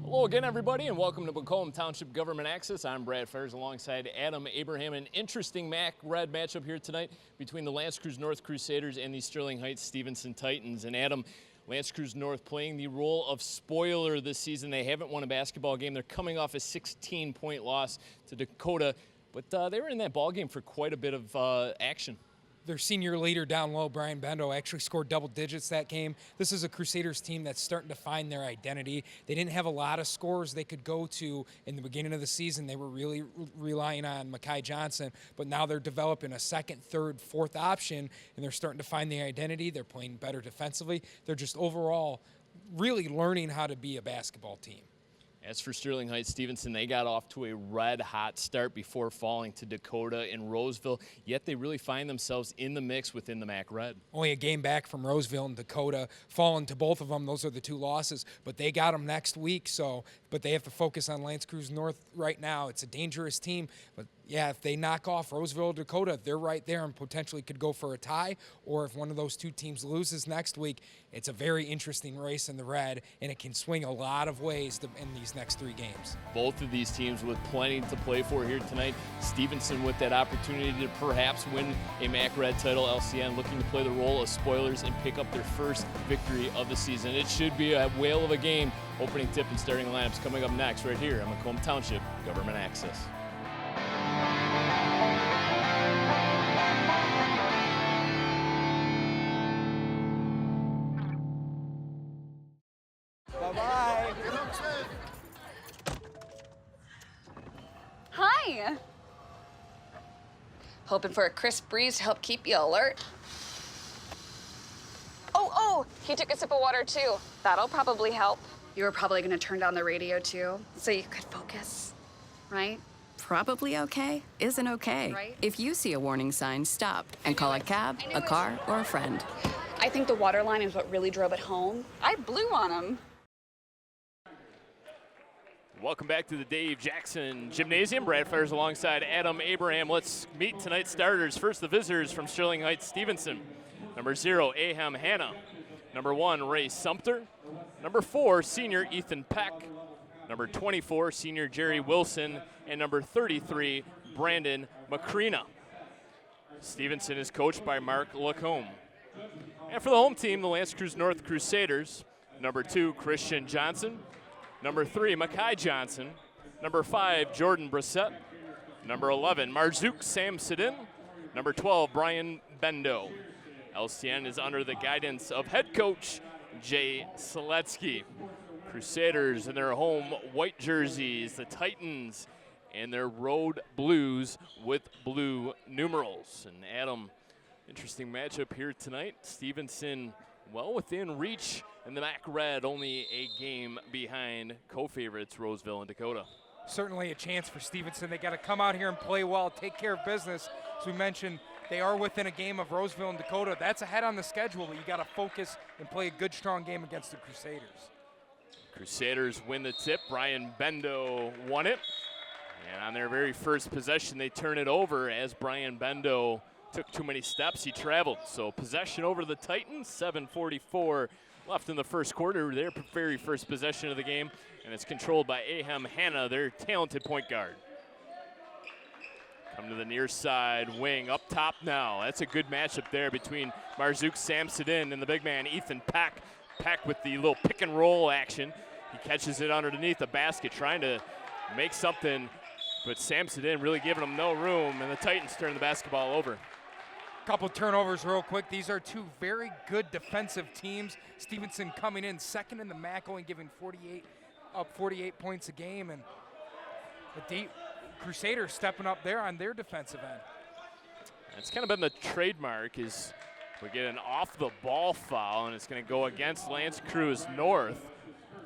Hello again, everybody, and welcome to Macomb Township Government Access. I'm Brad Fairs alongside Adam Abraham. An interesting MAC-Red matchup here tonight between the L'Anse Creuse North Crusaders and the Sterling Heights Stevenson Titans. And Adam, L'Anse Creuse North playing the role of spoiler this season. They haven't won a basketball game. They're coming off a 16-point loss to Dakota, but they were in that ball game for quite a bit of action. Their senior leader down low, Brian Bendo, actually scored double digits that game. This is a Crusaders team that's starting to find their identity. They didn't have a lot of scores they could go to in the beginning of the season. They were really relying on Makai Johnson, but now they're developing a second, third, fourth option, and they're starting to find their identity. They're playing better defensively. They're just overall really learning how to be a basketball team. As for Sterling Heights Stevenson, they got off to a red-hot start before falling to Dakota and Roseville, yet they really find themselves in the mix within the MAC-Red. Only a game back from Roseville and Dakota, falling to both of them. Those are the two losses, but they got them next week, but they have to focus on L'Anse Creuse North right now. It's a dangerous team, but yeah, if they knock off Roseville or Dakota, they're right there and potentially could go for a tie, or if one of those two teams loses next week, it's a very interesting race in the red, and it can swing a lot of ways in these next three games. Both of these teams with plenty to play for here tonight. Stevenson with that opportunity to perhaps win a MAC-Red title. LCN looking to play the role of spoilers and pick up their first victory of the season. It should be a whale of a game. Opening tip and starting lineups coming up next right here on Macomb Township Government Access. Bye-bye. Hi. Hoping for a crisp breeze to help keep you alert. Oh, he took a sip of water too. That'll probably help. You were probably gonna turn down the radio too, so you could focus, right? Probably okay isn't okay. Right. If you see a warning sign, stop and call a cab, a car, or a friend. I think the water line is what really drove it home. I blew on him. Welcome back to the Dave Jackson Gymnasium. Brad Fairs alongside Adam Abraham. Let's meet tonight's starters. First, the visitors from Sterling Heights Stevenson. Number 0, Ahem Hanna. Number 1, Ray Sumter. Number 4, senior Ethan Peck. Number 24, senior Jerry Wilson. And number 33, Brandon Macrina. Stevenson is coached by Mark Lacombe. And for the home team, the L'Anse Creuse North Crusaders, number 2, Christian Johnson. Number 3, Makai Johnson. Number 5, Jordan Brissett. Number 11, Marzouk Samsidin. Number 12, Brian Bendo. LCN is under the guidance of head coach Jay Seletsky. Crusaders in their home white jerseys, the Titans in their road blues with blue numerals. And Adam, interesting matchup here tonight. Stevenson well within reach, and the MAC-Red only a game behind co-favorites Roseville and Dakota. Certainly a chance for Stevenson. They got to come out here and play well, take care of business. As we mentioned, they are within a game of Roseville and Dakota. That's ahead on the schedule, but you got to focus and play a good, strong game against the Crusaders. Crusaders win the tip. Brian Bendo won it. And on their very first possession, they turn it over as Brian Bendo took too many steps. He traveled. So possession over to the Titans. 7:44 left in the first quarter. Their very first possession of the game. And it's controlled by Ahem Hanna, their talented point guard. Come to the near side wing, up top now. That's a good matchup there between Marzouk Samsidin and the big man Ethan Peck. Peck with the little pick and roll action. He catches it underneath the basket, trying to make something, but Samsidin really giving him no room, and the Titans turn the basketball over. Couple turnovers real quick. These are two very good defensive teams. Stevenson coming in second in the MAC, only giving 48 points a game, and the Crusaders stepping up there on their defensive end. It's kind of been the trademark is we get an off-the-ball foul, and it's going to go against L'Anse Creuse North,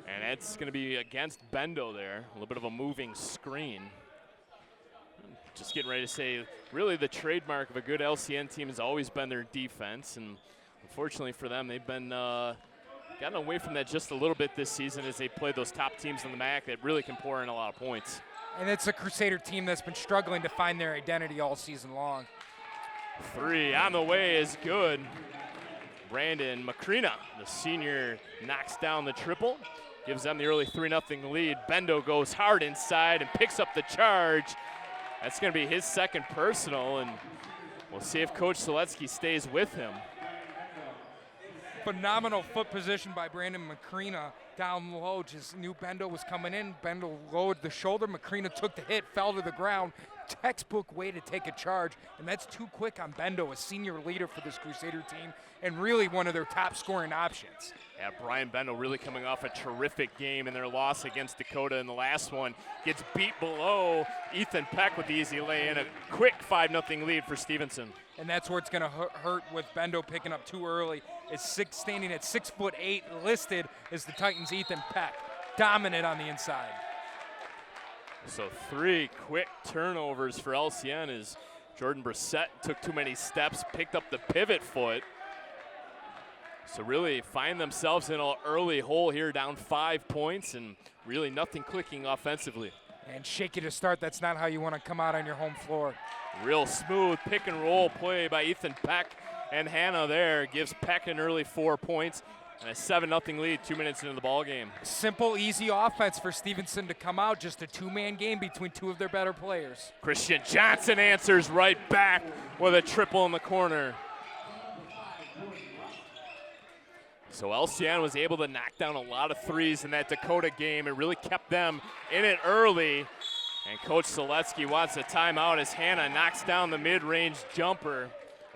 and it's going to be against Bendo there. A little bit of a moving screen. Just getting ready to say, really the trademark of a good LCN team has always been their defense, and unfortunately for them, they've been gotten away from that just a little bit this season as they play those top teams in the MAC that really can pour in a lot of points. And it's a Crusader team that's been struggling to find their identity all season long. 3 on the way is good. Brandon Macrina, the senior, knocks down the triple. gives them the early 3-0 lead. Bendo goes hard inside and picks up the charge. That's going to be his second personal, and we'll see if Coach Seletsky stays with him. Phenomenal foot position by Brandon Macrina down low. Just knew Bendo was coming in. Bendo lowered the shoulder. Macrina took the hit, fell to the ground. Textbook way to take a charge, and that's too quick on Bendo, a senior leader for this Crusader team, and really one of their top scoring options. Yeah, Brian Bendo really coming off a terrific game in their loss against Dakota in the last one. Gets beat below. Ethan Peck with the easy lay in. A quick 5-0 lead for Stevenson. And that's where it's going to hurt with Bendo picking up too early. Standing at 6'8", listed is the Titans' Ethan Peck. Dominant on the inside. So 3 quick turnovers for LCN as Jordan Brissett took too many steps, picked up the pivot foot. So really find themselves in an early hole here, down 5 points, and really nothing clicking offensively. And shaky to start. That's not how you want to come out on your home floor. Real smooth pick and roll play by Ethan Peck, and Hannah there gives Peck an early 4 points and a 7-0 lead 2 minutes into the ball game. Simple, easy offense for Stevenson to come out. Just a two-man game between two of their better players. Christian Johnson answers right back with a triple in the corner. So LCN was able to knock down a lot of threes in that Dakota game. It really kept them in it early. And Coach Seletsky wants a timeout as Hannah knocks down the mid-range jumper.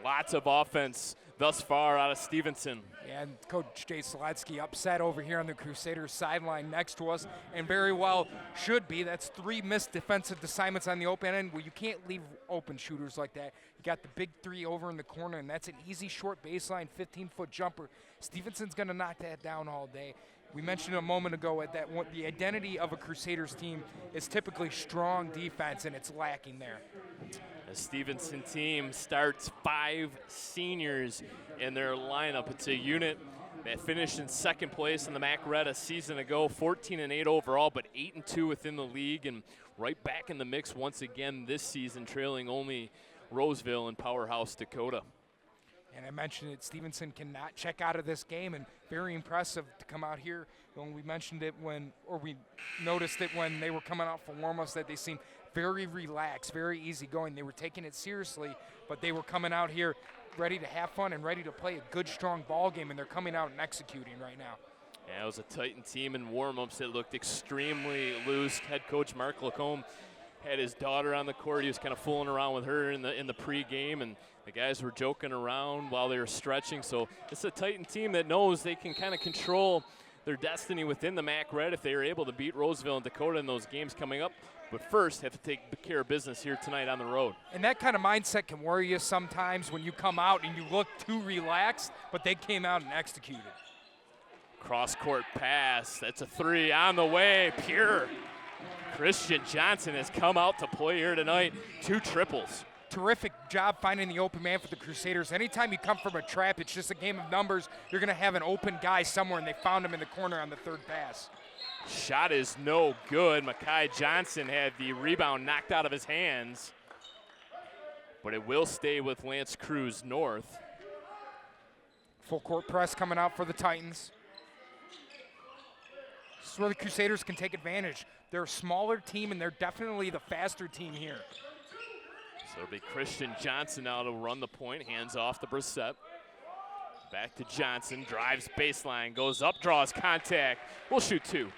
Lots of offense thus far out of Stevenson. And Coach Jay Seletsky upset over here on the Crusaders sideline next to us, and very well should be. That's 3 missed defensive assignments on the open end. Well, you can't leave open shooters like that. You got the big 3 over in the corner, and that's an easy short baseline 15-foot jumper. Stevenson's going to knock that down all day. We mentioned a moment ago that the identity of a Crusaders team is typically strong defense, and it's lacking there. The Stevenson team starts 5 seniors in their lineup. It's a unit that finished in second place in the MAC Red a season ago, 14-8 overall, but 8-2 within the league, and right back in the mix once again this season, trailing only Roseville and Powerhouse Dakota. And I mentioned it, Stevenson cannot check out of this game, and very impressive to come out here. When we mentioned it we noticed it when they were coming out for warm-ups, that they seemed very relaxed, very easygoing. They were taking it seriously, but they were coming out here ready to have fun and ready to play a good, strong ball game, and they're coming out and executing right now. Yeah, it was a Titan team in warm-ups that looked extremely loose. Head coach Mark Lacombe had his daughter on the court. He was kind of fooling around with her in the pregame, and the guys were joking around while they were stretching. So it's a Titan team that knows they can kind of control their destiny within the MAC Red if they are able to beat Roseville and Dakota in those games coming up. But first, have to take care of business here tonight on the road. And that kind of mindset can worry you sometimes when you come out and you look too relaxed, but they came out and executed. Cross-court pass. That's a 3 on the way. Pure. Christian Johnson has come out to play here tonight. 2 triples. Terrific job finding the open man for the Crusaders. Anytime you come from a trap, it's just a game of numbers. You're going to have an open guy somewhere, and they found him in the corner on the 3rd pass. Shot is no good. Makai Johnson had the rebound knocked out of his hands, but it will stay with L'Anse Creuse North. Full court press coming out for the Titans. This is where the Crusaders can take advantage. They're a smaller team, and they're definitely the faster team here. So it'll be Christian Johnson now to run the point. Hands off to Brissett. Back to Johnson. Drives baseline. Goes up. Draws contact. We'll shoot 2.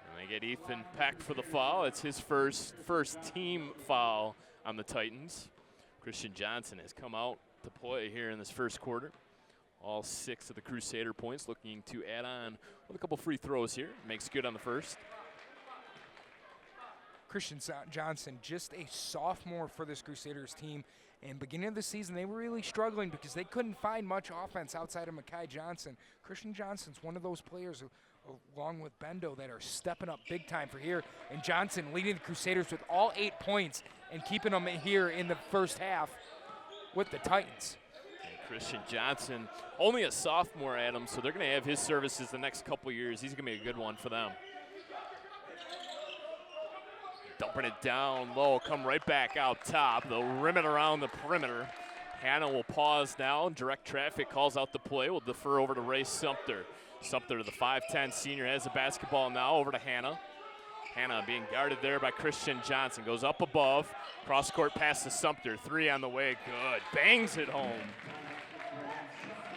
And they get Ethan Peck for the foul. It's his first team foul on the Titans. Christian Johnson has come out to play here in this first quarter. All 6 of the Crusader points, looking to add on with a couple free throws here. Makes good on the first. Christian Johnson, just a sophomore for this Crusaders team. And beginning of the season, they were really struggling because they couldn't find much offense outside of Makai Johnson. Christian Johnson's one of those players, along with Bendo, that are stepping up big time for here. And Johnson leading the Crusaders with all 8 points and keeping them here in the first half with the Titans. Christian Johnson, only a sophomore, Adam, so they're going to have his services the next couple years. He's going to be a good one for them. Dumping it down low, come right back out top. They'll rim it around the perimeter. Hannah will pause now. Direct traffic calls out the play. We'll defer over to Ray Sumter. Sumter, the 5'10 senior, has the basketball now over to Hannah. Hannah being guarded there by Christian Johnson. Goes up above. Cross-court pass to Sumter. 3 on the way. Good. Bangs it home.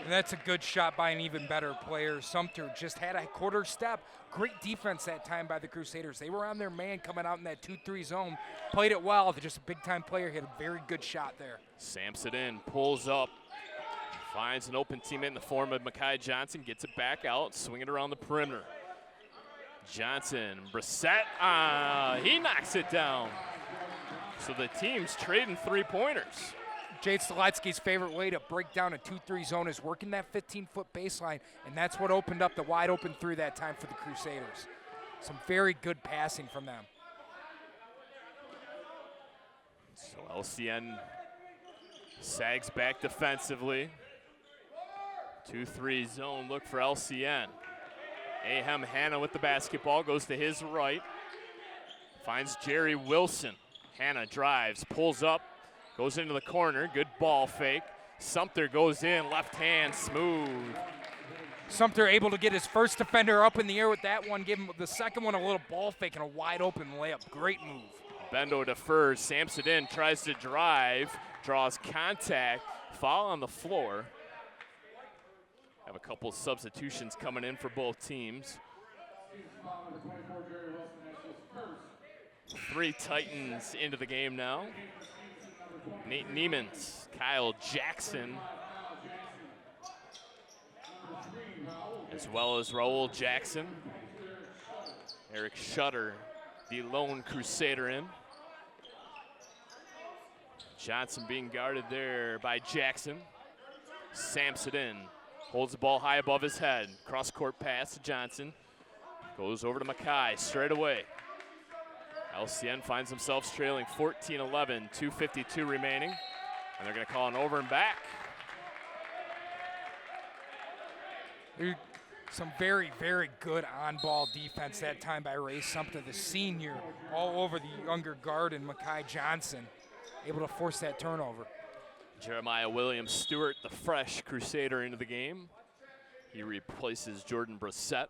And that's a good shot by an even better player. Sumter just had a quarter step. Great defense that time by the Crusaders. They were on their man coming out in that 2-3 zone. Played it well. Just a big-time player. Hit a very good shot there. Samson pulls up. Finds an open teammate in the form of Makai Johnson. Gets it back out. Swing it around the perimeter. Johnson, Brissett, he knocks it down. So the team's trading three-pointers. Jade Steletsky's favorite way to break down a 2-3 zone is working that 15-foot baseline, and that's what opened up the wide open three that time for the Crusaders. Some very good passing from them. So LCN sags back defensively. 2-3 zone look for LCN. Ahem Hannah with the basketball, goes to his right. Finds Jerry Wilson. Hannah drives, pulls up, goes into the corner, good ball fake. Sumter goes in, left hand, smooth. Sumter able to get his first defender up in the air with that one, give him the second one a little ball fake and a wide open layup. Great move. Bendo defers, Samson tries to drive, draws contact, foul on the floor. Have a couple substitutions coming in for both teams. 3 Titans into the game now. Nate Niemans, Kyle Jackson, as well as Raul Jackson. Eric Shutter, the lone Crusader in. Johnson being guarded there by Jackson. Samson holds the ball high above his head. Cross-court pass to Johnson. Goes over to Mackay straight away. LCN finds themselves trailing 14-11, 2:52 remaining. And they're going to call an over and back. Some very, very good on-ball defense that time by Ray Sumter, the senior, all over the younger guard and Mackay Johnson, able to force that turnover. Jeremiah Williams Stewart, the fresh Crusader, into the game. He replaces Jordan Brissett.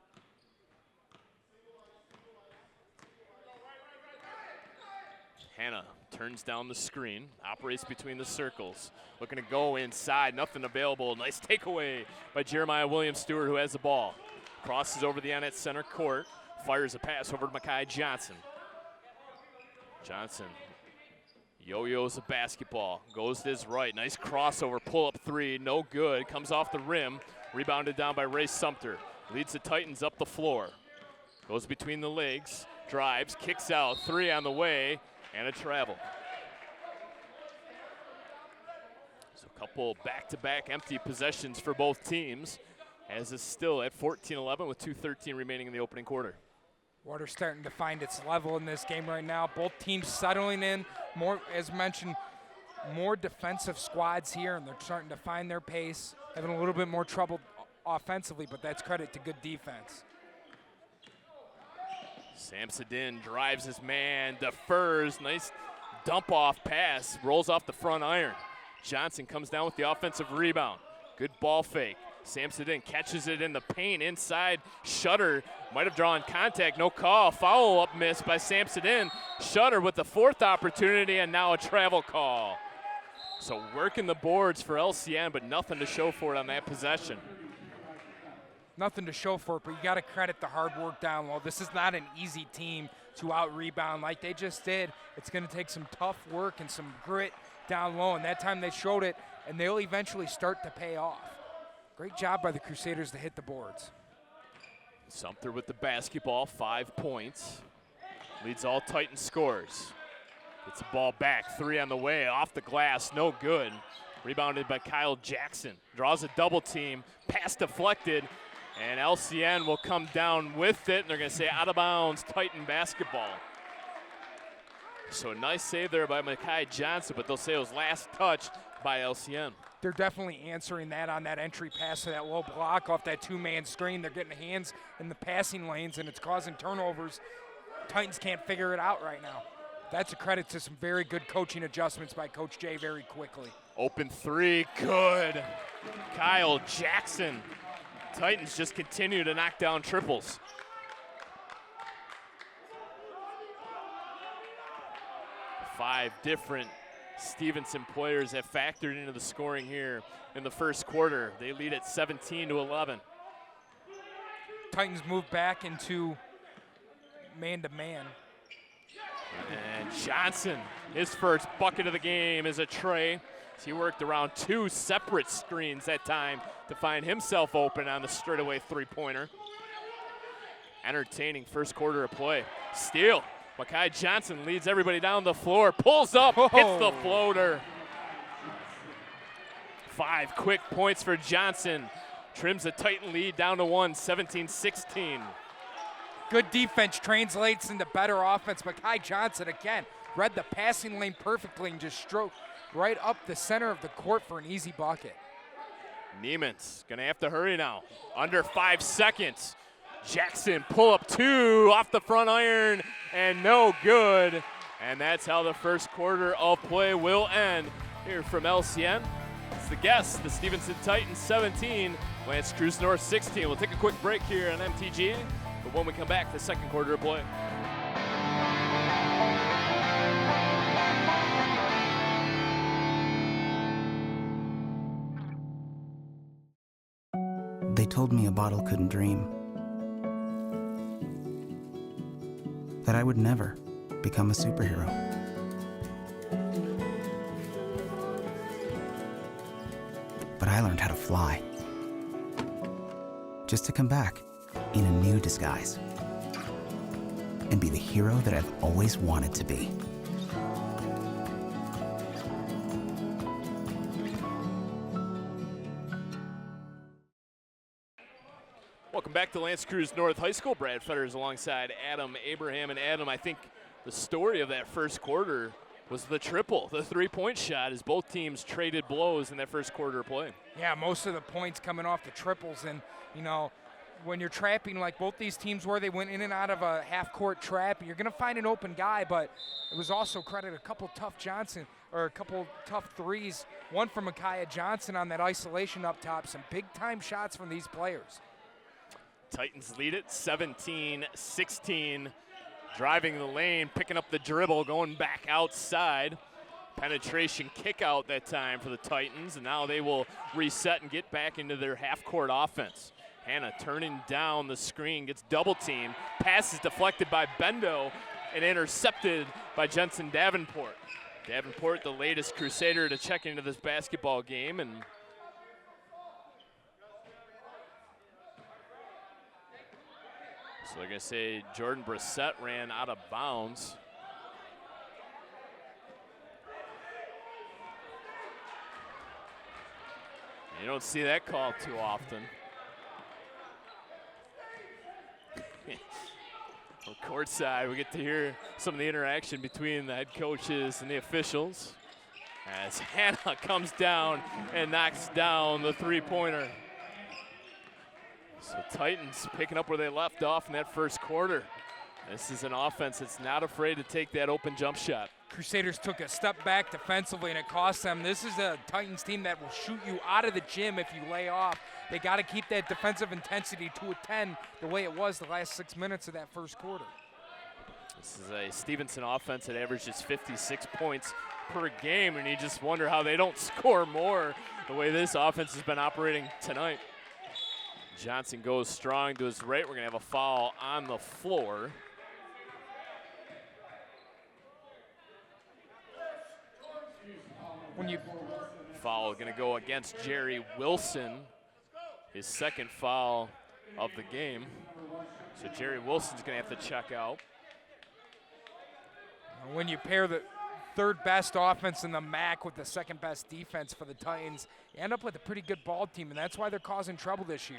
Hannah turns down the screen, operates between the circles, looking to go inside, nothing available. Nice takeaway by Jeremiah Williams Stewart, who has the ball. Crosses over the end at center court, fires a pass over to Mackay Johnson. Johnson yo-yos the basketball, goes to his right, nice crossover, pull-up three, no good, comes off the rim, rebounded down by Ray Sumter. Leads the Titans up the floor. Goes between the legs, drives, kicks out, 3 on the way, and a travel. So a couple back-to-back empty possessions for both teams, as it's still at 14-11 with 2:13 remaining in the opening quarter. Water's starting to find its level in this game right now. Both teams settling in, more, as mentioned, more defensive squads here, and they're starting to find their pace, having a little bit more trouble offensively, but that's credit to good defense. Samson drives his man, defers, nice dump-off pass, rolls off the front iron. Johnson comes down with the offensive rebound. Good ball fake. Samson catches it in the paint inside. Shutter might have drawn contact, no call. Follow-up miss by Samson. Shutter with the 4th opportunity, and now a travel call. So working the boards for LCN, but nothing to show for it on that possession. Nothing to show for it, but you got to credit the hard work down low. This is not an easy team to out-rebound like they just did. It's going to take some tough work and some grit down low, and that time they showed it, and they'll eventually start to pay off. Great job by the Crusaders to hit the boards. Sumter with the basketball, 5 points. Leads all Titan scores. Gets the ball back, 3 on the way, off the glass, no good. Rebounded by Kyle Jackson. Draws a double team, pass deflected, and LCN will come down with it, and they're going to say out of bounds, Titan basketball. So a nice save there by Makai Johnson, but they'll say it was last touched by LCN. They're definitely answering that on that entry pass to that low block off that 2-man screen. They're getting hands in the passing lanes, and it's causing turnovers. Titans can't figure it out right now. That's a credit to some very good coaching adjustments by Coach Jay very quickly. Open three, good. Kyle Jackson. Titans just continue to knock down triples. Five different Stevenson players have factored into the scoring here in the first quarter. They lead at 17-11. Titans move back into man-to-man. And Johnson, his first bucket of the game is a tray. He worked around two separate screens that time to find himself open on the straightaway three-pointer. Entertaining first quarter of play. Steal. Makai Johnson leads everybody down the floor, pulls up, hits the floater. 5 quick points for Johnson. Trims the Titan lead down to 1, 17-16. Good defense translates into better offense. Makai Johnson, again, read the passing lane perfectly and just stroked right up the center of the court for an easy bucket. Neiman's gonna have to hurry now. Under 5 seconds. Jackson pull up 2 off the front iron and no good. And that's how the first quarter of play will end here from LCN. It's the guest, the Stevenson Titans 17, L'Anse Creuse North 16. We'll take a quick break here on MTG, but when we come back, the second quarter of play. They told me a bottle couldn't dream. That I would never become a superhero. But I learned how to fly. Just to come back in a new disguise. And be the hero that I've always wanted to be. Welcome back to L'Anse Creuse North High School. Brad Fetters alongside Adam Abraham. And Adam, I think the story of that first quarter was the triple, the three-point shot, as both teams traded blows in that first quarter of play. Yeah, most of the points coming off the triples. And, you know, when you're trapping like both these teams were, they went in and out of a half-court trap. You're going to find an open guy, but it was also credit a couple tough threes. One from Micaiah Johnson on that isolation up top. Some big-time shots from these players. Titans lead it 17-16. Driving the lane, picking up the dribble, going back outside. Penetration kick out that time for the Titans, and now they will reset and get back into their half-court offense. Hannah turning down the screen, gets double-teamed. Pass is deflected by Bendo and intercepted by Jensen Davenport. Davenport, the latest Crusader to check into this basketball game, and so they're going to say Jordan Brissett ran out of bounds. You don't see that call too often. On courtside, we get to hear some of the interaction between the head coaches and the officials as Hannah comes down and knocks down the three-pointer. So Titans picking up where they left off in that first quarter. This is an offense that's not afraid to take that open jump shot. Crusaders took a step back defensively, and it cost them. This is a Titans team that will shoot you out of the gym if you lay off. They got to keep that defensive intensity to a 10 the way it was the last 6 minutes of that first quarter. This is a Stevenson offense that averages 56 points per game, and you just wonder how they don't score more the way this offense has been operating tonight. Johnson goes strong to his right. We're going to have a foul on the floor. Foul going to go against Jerry Wilson, his second foul of the game. So Jerry Wilson's going to have to check out. When you pair the third best offense in the MAC with the second best defense for the Titans, you end up with a pretty good ball team, and that's why they're causing trouble this year.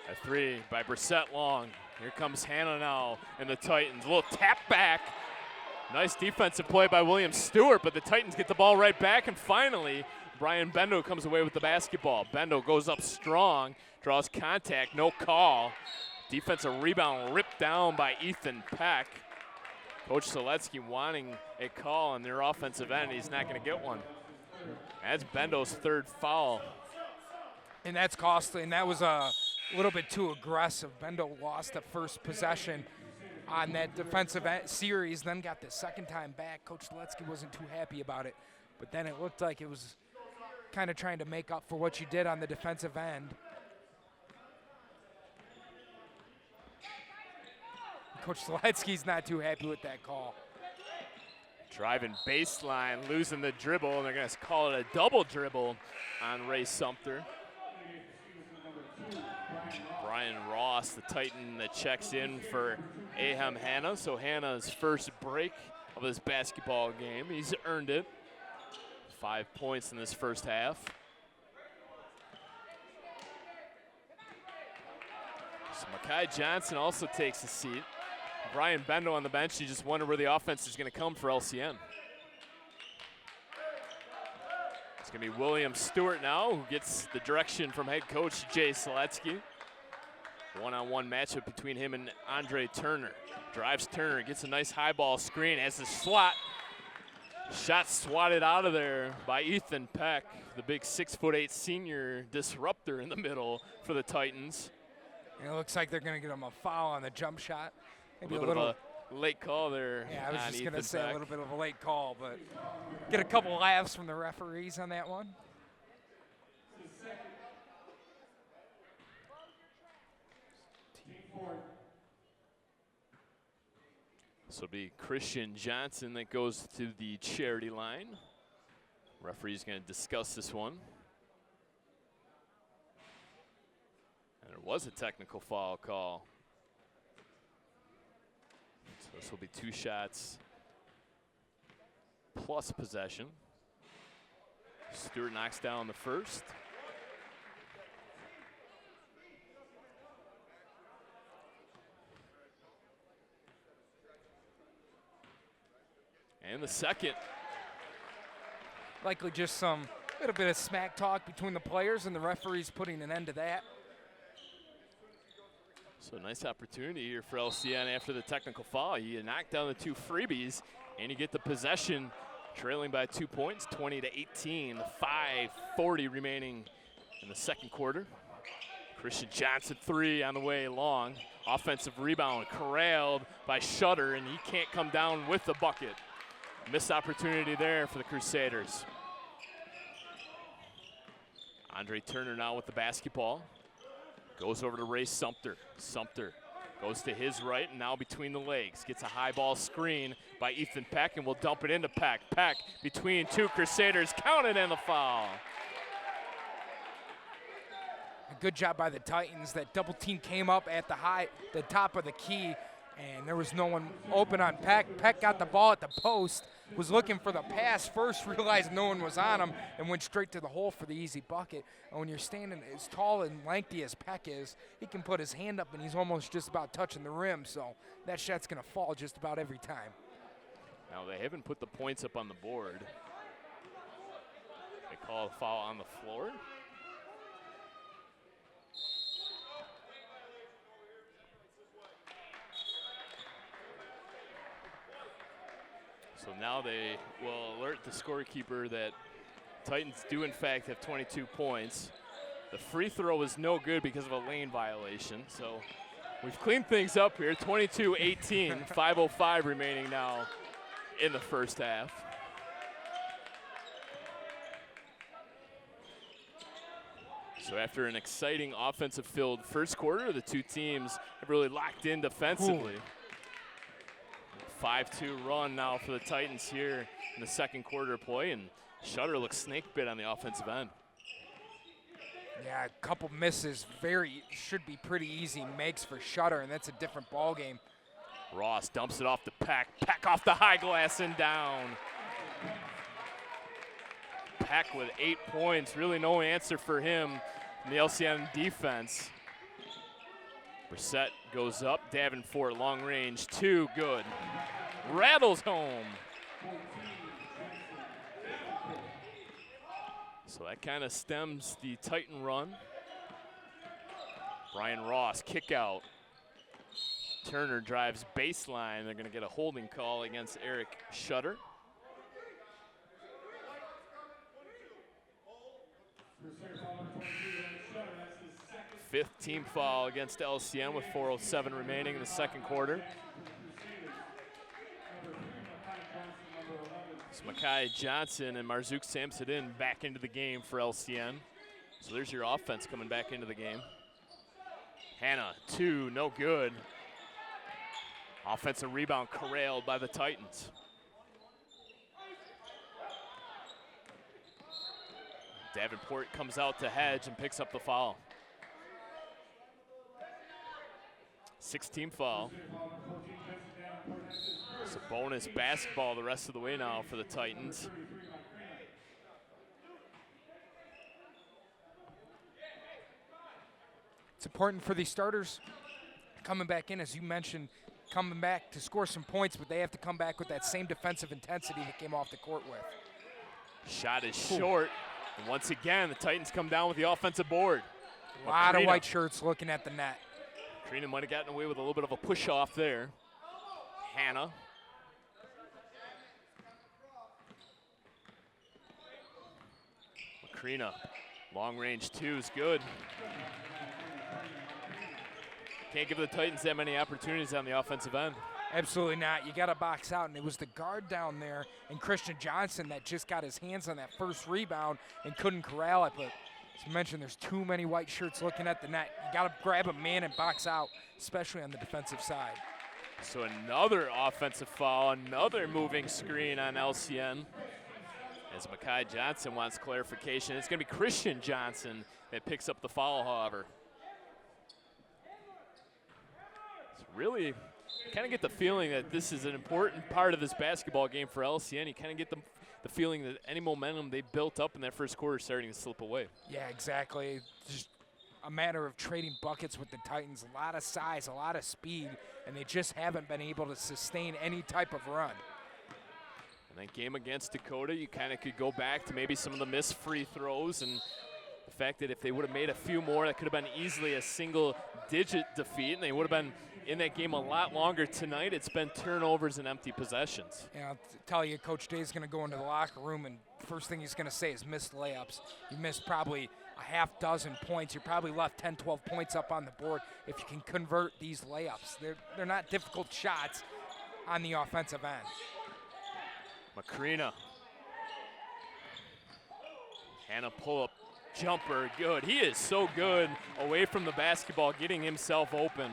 A three by Brissett long. Here comes Hannah now, and the Titans. A little tap back. Nice defensive play by William Stewart, but the Titans get the ball right back, and finally, Brian Bendo comes away with the basketball. Bendo goes up strong, draws contact, no call. Defensive rebound ripped down by Ethan Peck. Coach Seletsky wanting a call on their offensive end. He's not going to get one. That's Bendo's third foul. And that's costly, and that was a little bit too aggressive. Bendo lost the first possession on that defensive series, then got the second time back. Coach Seletsky wasn't too happy about it, but then it looked like it was kind of trying to make up for what you did on the defensive end. Coach Seletsky's not too happy with that call. Driving baseline, losing the dribble, and they're going to call it a double dribble on Ray Sumter. Brian Ross, the Titan that checks in for Aham Hanna. So Hanna's first break of this basketball game. He's earned it. 5 points in this first half. So Makai Johnson also takes a seat. Brian Bendo on the bench. You just wonder where the offense is going to come for LCN. It's going to be William Stewart now, who gets the direction from head coach Jay Seletsky. One-on-one matchup between him and Andre Turner. Drives Turner, gets a nice high ball screen, has the swat. Shot swatted out of there by Ethan Peck, the big 6'8" senior disruptor in the middle for the Titans. And it looks like they're going to get him a foul on the jump shot. Maybe a little bit of a late call there. Yeah, I was just going to say Peck. a little bit of a late call, but get a couple laughs from the referees on that one. So it'll be Christian Johnson that goes to the charity line. Referee's going to discuss this one. And there was a technical foul call. So this will be 2 shots plus possession. Stewart knocks down the first. And the second. Likely just some little bit of smack talk between the players and the referees putting an end to that. So nice opportunity here for LCN after the technical foul. You knock down the 2 freebies and you get the possession, trailing by 2 points, 20-18, 5:40 remaining in the second quarter. Christian Johnson 3 on the way long. Offensive rebound corralled by Shutter, and he can't come down with the bucket. Missed opportunity there for the Crusaders. Andre Turner now with the basketball. Goes over to Ray Sumter. Sumter goes to his right and now between the legs. Gets a high ball screen by Ethan Peck and will dump it into Peck. Peck between 2 Crusaders, counted and the foul. A good job by the Titans. That double team came up at the top of the key, and there was no one open on Peck. Peck got the ball at the post, was looking for the pass first, realized no one was on him, and went straight to the hole for the easy bucket. And when you're standing as tall and lengthy as Peck is, he can put his hand up and he's almost just about touching the rim, so that shot's going to fall just about every time. Now they haven't put the points up on the board. They call a foul on the floor. So now they will alert the scorekeeper that Titans do in fact have 22 points. The free throw was no good because of a lane violation. So we've cleaned things up here, 22-18, 5:05 remaining now in the first half. So after an exciting offensive-filled first quarter, the 2 teams have really locked in defensively. 5-2 run now for the Titans here in the second quarter of play, and Shutter looks snake bit on the offensive end. Yeah, a couple misses, should be pretty easy makes for Shutter, and that's a different ball game. Ross dumps it off to Peck. Peck off the high glass and down. Peck with 8 points, really no answer for him in the LCN defense. Brissett goes up, Davenport long range, 2, good. Rattles home. So that kind of stems the Titan run. Brian Ross, kick out. Turner drives baseline. They're going to get a holding call against Eric Shutter. 5th team foul against LCN with 4:07 remaining in the second quarter. It's Makai Johnson and Marzouk Samsudin back into the game for LCN. So there's your offense coming back into the game. Hannah, 2, no good. Offensive rebound corralled by the Titans. Davenport comes out to hedge and picks up the foul. 6th-team foul. It's a bonus basketball the rest of the way now for the Titans. It's important for these starters coming back in, as you mentioned, coming back to score some points, but they have to come back with that same defensive intensity that came off the court with. Shot is short. And once again, the Titans come down with the offensive board. A lot of white shirts looking at the net. Macrina might have gotten away with a little bit of a push-off there. Hannah. Macrina, long range 2 is good. Can't give the Titans that many opportunities on the offensive end. Absolutely not. You got to box out, and it was the guard down there and Christian Johnson that just got his hands on that first rebound and couldn't corral it. But as you mentioned, there's too many white shirts looking at the net. You got to grab a man and box out, especially on the defensive side. So another offensive foul, another moving screen on LCN. As Makai Johnson wants clarification, it's going to be Christian Johnson that picks up the foul, however. It's really, kind of get the feeling that this is an important part of this basketball game for LCN. You kind of get the feeling that any momentum they built up in that first quarter is starting to slip away. Yeah, exactly. Just a matter of trading buckets with the Titans. A lot of size, a lot of speed, and they just haven't been able to sustain any type of run. And that game against Dakota, you kind of could go back to maybe some of the missed free throws and the fact that if they would have made a few more, that could have been easily a single-digit defeat, and they would have been in that game a lot longer tonight. It's been turnovers and empty possessions. Yeah, I'll tell you, Coach Day is going to go into the locker room, and first thing he's going to say is missed layups. You missed probably a half dozen points. You're probably left 10, 12 points up on the board if you can convert these layups. They're not difficult shots on the offensive end. Macrina. Hannah pull-up jumper, good. He is so good away from the basketball, getting himself open.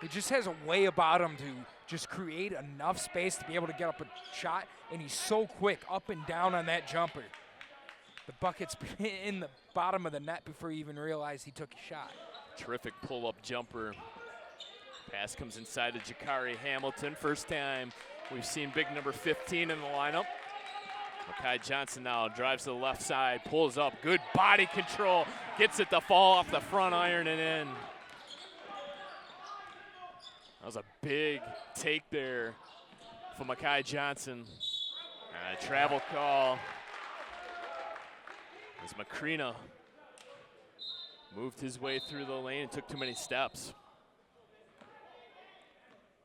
He just has a way about him to just create enough space to be able to get up a shot, and he's so quick up and down on that jumper. The bucket's in the bottom of the net before you even realize he took a shot. Terrific pull-up jumper. Pass comes inside to Jakari Hamilton. First time we've seen big number 15 in the lineup. Makai Johnson now drives to the left side, pulls up, good body control, gets it to fall off the front iron and in. That was a big take there for Makai Johnson. And a travel call as Macrina moved his way through the lane and took too many steps.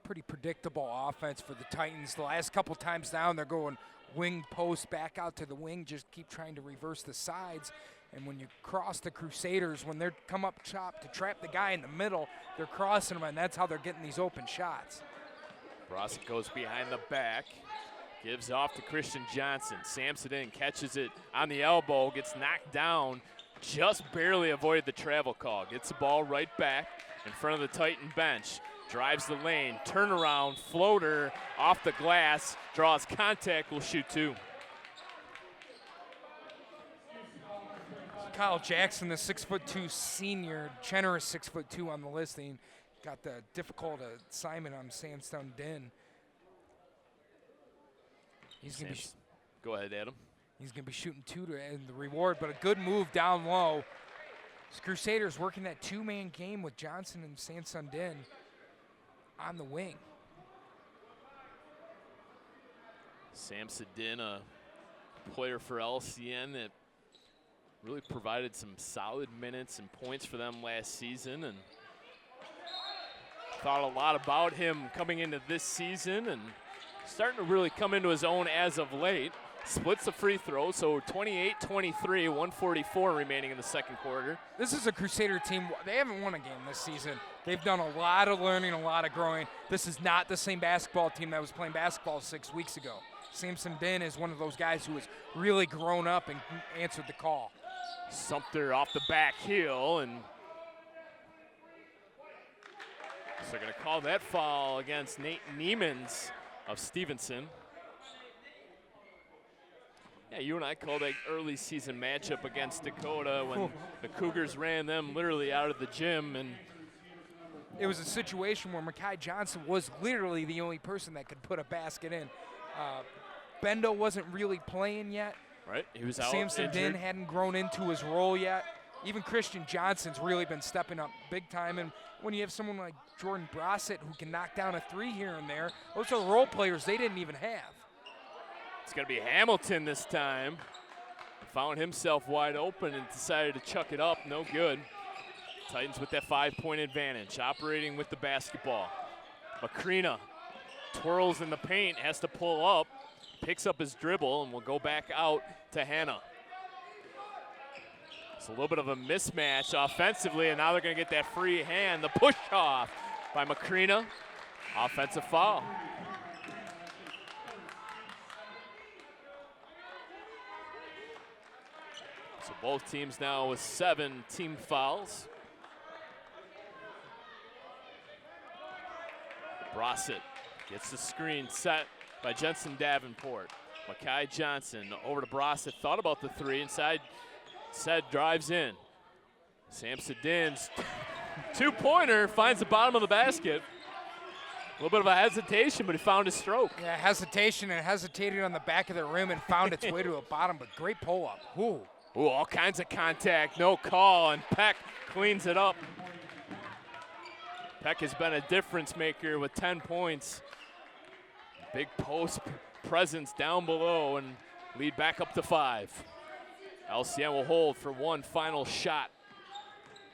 Pretty predictable offense for the Titans. The last couple times down, they're going wing post back out to the wing, just keep trying to reverse the sides. And when you cross the Crusaders, when they come up top to trap the guy in the middle, they're crossing them, and that's how they're getting these open shots. Ross goes behind the back, gives off to Christian Johnson. Samsudin catches it on the elbow, gets knocked down, just barely avoided the travel call. Gets the ball right back in front of the Titan bench. Drives the lane, turnaround, floater off the glass, draws contact, will shoot 2. Kyle Jackson, the 6'2" senior, generous 6'2" on the listing, got the difficult assignment on Sandstone Den. He's going to be. Go ahead, Adam. He's going to be shooting 2 to end the reward, but a good move down low. This Crusaders working that 2-man game with Johnson and Sandstone Den on the wing. Samsudin, a player for LCN that really provided some solid minutes and points for them last season, and Thought a lot about him coming into this season and starting to really come into his own as of late. Splits the free throw, so 28-23, 1:44 remaining in the second quarter. This is a Crusader team. They haven't won a game this season. They've done a lot of learning, a lot of growing. This is not the same basketball team that was playing basketball 6 weeks ago. Samson Din is one of those guys who has really grown up and answered the call. Sumter off the back heel, and so they're going to call that foul against Nate Niemans of Stevenson. Yeah, you and I called that early season matchup against Dakota when the Cougars ran them literally out of the gym. And it was a situation where Makai Johnson was literally the only person that could put a basket in. Bendo wasn't really playing yet. Right, he was out Samson injured. Din hadn't grown into his role yet. Even Christian Johnson's really been stepping up big time. And when you have someone like Jordan Brossett who can knock down a three here and there, those are role players they didn't even have. It's going to be Hamilton this time. Found himself wide open and decided to chuck it up. No good. Titans with that 5-point advantage, operating with the basketball. Macrina twirls in the paint, has to pull up, picks up his dribble, and will go back out to Hannah. It's a little bit of a mismatch offensively, and now they're going to get that free hand. The push off by Macrina. Offensive foul. So both teams now with 7 team fouls. Brossett gets the screen set by Jensen Davenport. Makai Johnson over to Brossett, thought about the three, inside, said drives in. Samson Din's two-pointer finds the bottom of the basket. A little bit of a hesitation, but he found his stroke. Yeah, hesitation and hesitated on the back of the rim and found its way to the bottom, but great pull-up. Ooh. Ooh, all kinds of contact, no call, and Peck cleans it up. Peck has been a difference maker with 10 points. Big post presence down below and lead back up to 5. LCN will hold for one final shot.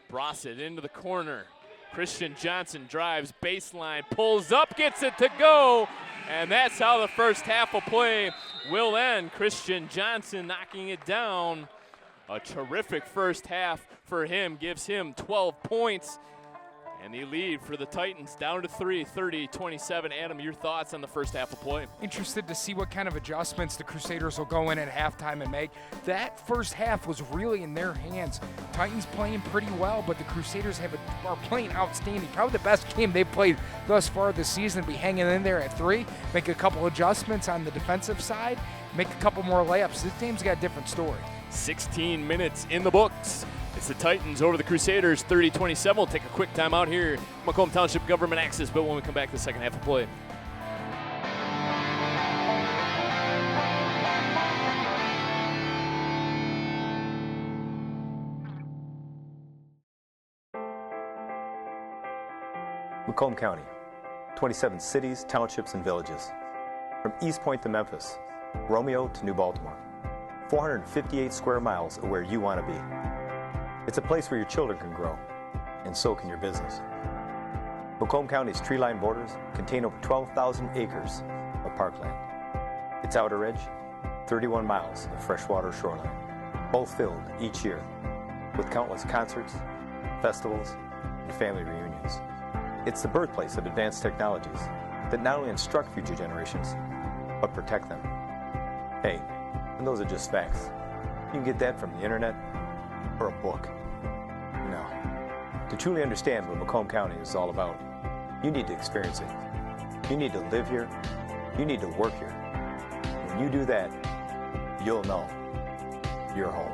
Brossett into the corner. Christian Johnson drives baseline, pulls up, gets it to go, and that's how the first half of play will end. Christian Johnson knocking it down. A terrific first half for him, gives him 12 points. And the lead for the Titans down to 3, 30-27. Adam, your thoughts on the first half of play? Interested to see what kind of adjustments the Crusaders will go in at halftime and make. That first half was really in their hands. Titans playing pretty well, but the Crusaders are playing outstanding. Probably the best game they've played thus far this season. Be hanging in there at 3, make a couple adjustments on the defensive side, make a couple more layups. This team's got a different story. 16 minutes in the books. It's the Titans over the Crusaders, 30-27. We'll take a quick timeout here. Macomb Township Government Access, but when we come back, the second half of play. Macomb County, 27 cities, townships, and villages. From East Point to Memphis, Romeo to New Baltimore. 458 square miles of where you want to be. It's a place where your children can grow, and so can your business. Macomb County's tree-lined borders contain over 12,000 acres of parkland. Its outer edge, 31 miles of freshwater shoreline, both filled each year with countless concerts, festivals, and family reunions. It's the birthplace of advanced technologies that not only instruct future generations, but protect them. Hey, and those are just facts. You can get that from the internet or a book. No. To truly understand what Macomb County is all about, you need to experience it. You need to live here. You need to work here. When you do that, you'll know you're home.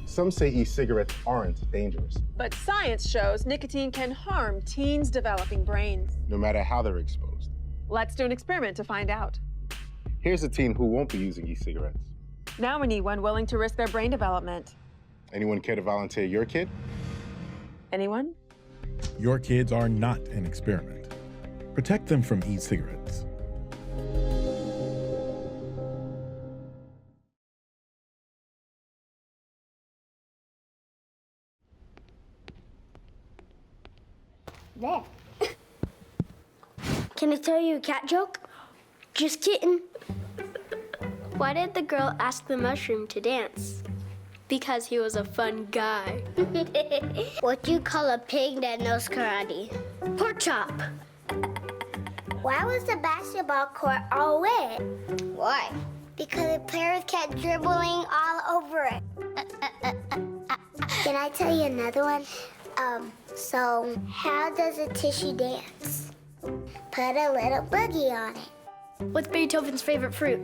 Some say e-cigarettes aren't dangerous, But science shows nicotine can harm teens' developing brains. no matter how they're exposed. Let's do an experiment to find out. Here's a teen who won't be using e-cigarettes. Now we need one willing to risk their brain development. Anyone care to volunteer your kid? Anyone? Your kids are not an experiment. Protect them from e-cigarettes. There. Can I tell you a cat joke? Just kidding. Why did the girl ask the mushroom to dance? Because he was a fun guy. What do you call a pig that knows karate? Pork chop. Why was the basketball court all wet? Why? Because the players kept dribbling all over it. Can I tell you another one? So how does a tissue dance? Put a little boogie on it. What's Beethoven's favorite fruit?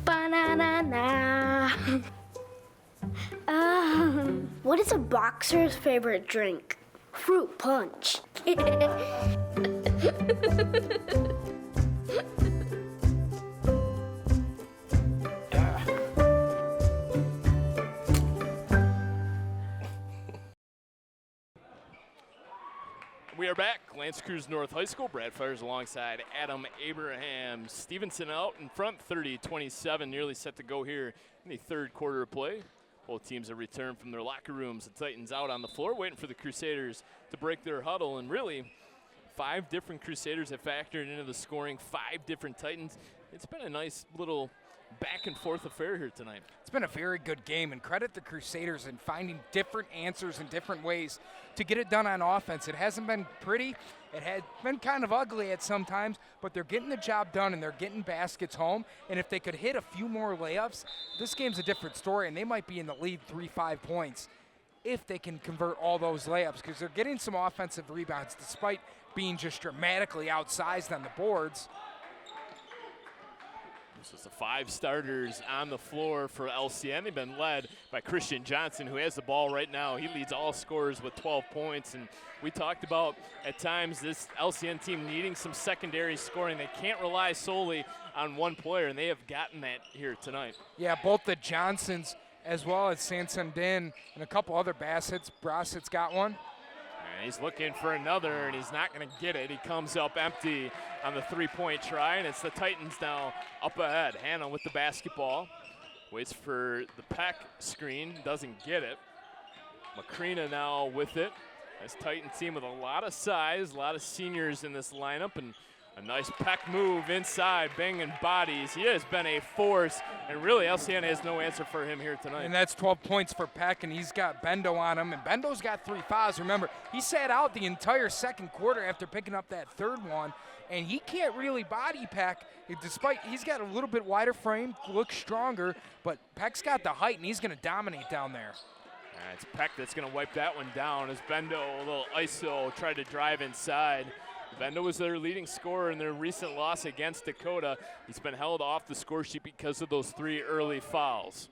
Banana. What is a boxer's favorite drink? Fruit punch. We are back. L'Anse Creuse North High School. Brad fires alongside Adam Abraham. Stevenson out in front, 30-27, nearly set to go here in the third quarter of play. Both teams have returned from their locker rooms. The Titans out on the floor waiting for the Crusaders to break their huddle. And really, 5 different Crusaders have factored into the scoring, 5 different Titans. It's been a nice little back and forth affair here tonight. It's been a very good game, and credit the Crusaders in finding different answers in different ways to get it done on offense. It hasn't been pretty. It had been kind of ugly at some times, but they're getting the job done and they're getting baskets home. And if they could hit a few more layups, this game's a different story, and they might be in the lead 3-5 points if they can convert all those layups, because they're getting some offensive rebounds despite being just dramatically outsized on the boards. This is the 5 starters on the floor for LCN. They've been led by Christian Johnson, who has the ball right now. He leads all scorers with 12 points. And we talked about at times this LCN team needing some secondary scoring. They can't rely solely on one player, and they have gotten that here tonight. Yeah, both the Johnsons as well as Sansondin and a couple other Bassett's. Brassett's got one. And he's looking for another, and he's not going to get it. He comes up empty on the 3-point try, and it's the Titans now up ahead. Hannah with the basketball. Waits for the Peck screen, doesn't get it. Macrina now with it. This Titan team with a lot of size, a lot of seniors in this lineup, and a nice Peck move inside, banging bodies. He has been a force, and really LCN has no answer for him here tonight. And that's 12 points for Peck, and he's got Bendo on him, and Bendo's got 3 fouls. Remember, he sat out the entire second quarter after picking up that third one, and he can't really body Peck, despite he's got a little bit wider frame, looks stronger, but Peck's got the height, and he's going to dominate down there. It's Peck that's going to wipe that one down as Bendo, a little ISO, tried to drive inside. Bendo was their leading scorer in their recent loss against Dakota. He's been held off the score sheet because of those 3 early fouls.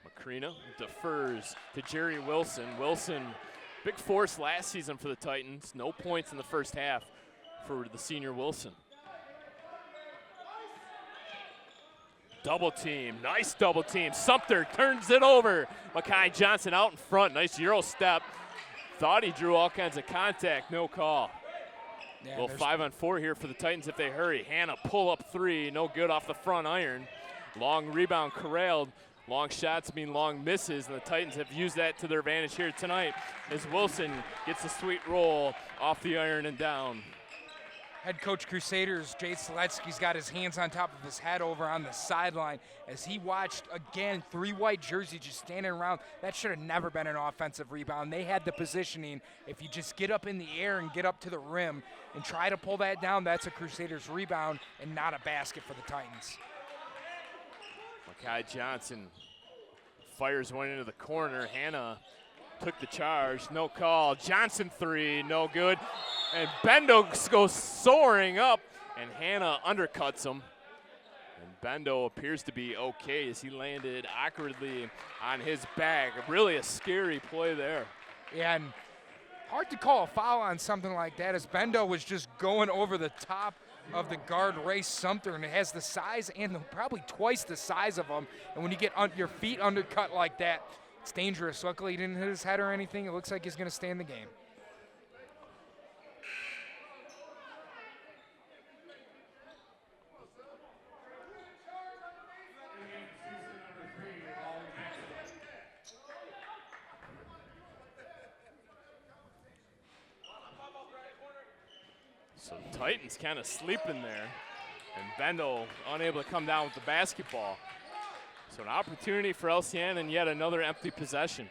Macrina defers to Jerry Wilson. Wilson, big force last season for the Titans. No points in the first half for the senior Wilson. Double team, nice double team. Sumter turns it over. Makai Johnson out in front, nice Euro step. Thought he drew all kinds of contact, no call. Yeah, well, 5-on-4 here for the Titans if they hurry. Hannah pull up 3, no good off the front iron. Long rebound corralled. Long shots mean long misses, and the Titans have used that to their advantage here tonight as Wilson gets a sweet roll off the iron and down. Head coach Crusaders, Jay Seletsky's got his hands on top of his head over on the sideline as he watched, again, 3 white jerseys just standing around. That should have never been an offensive rebound. They had the positioning. If you just get up in the air and get up to the rim and try to pull that down, that's a Crusaders rebound and not a basket for the Titans. Makai Johnson fires one into the corner. Hannah took the charge, no call. Johnson 3, no good. And Bendo goes soaring up, and Hannah undercuts him. And Bendo appears to be okay as he landed awkwardly on his back. Really a scary play there. Yeah, and hard to call a foul on something like that as Bendo was just going over the top of the guard, Ray Sumter, and it has the size and probably twice the size of him. And when you get your feet undercut like that, It's dangerous. Luckily, he didn't hit his head or anything. It looks like he's going to stay in the game. So Titans kind of sleeping there, and Bendel unable to come down with the basketball. So an opportunity for LCN and yet another empty possession.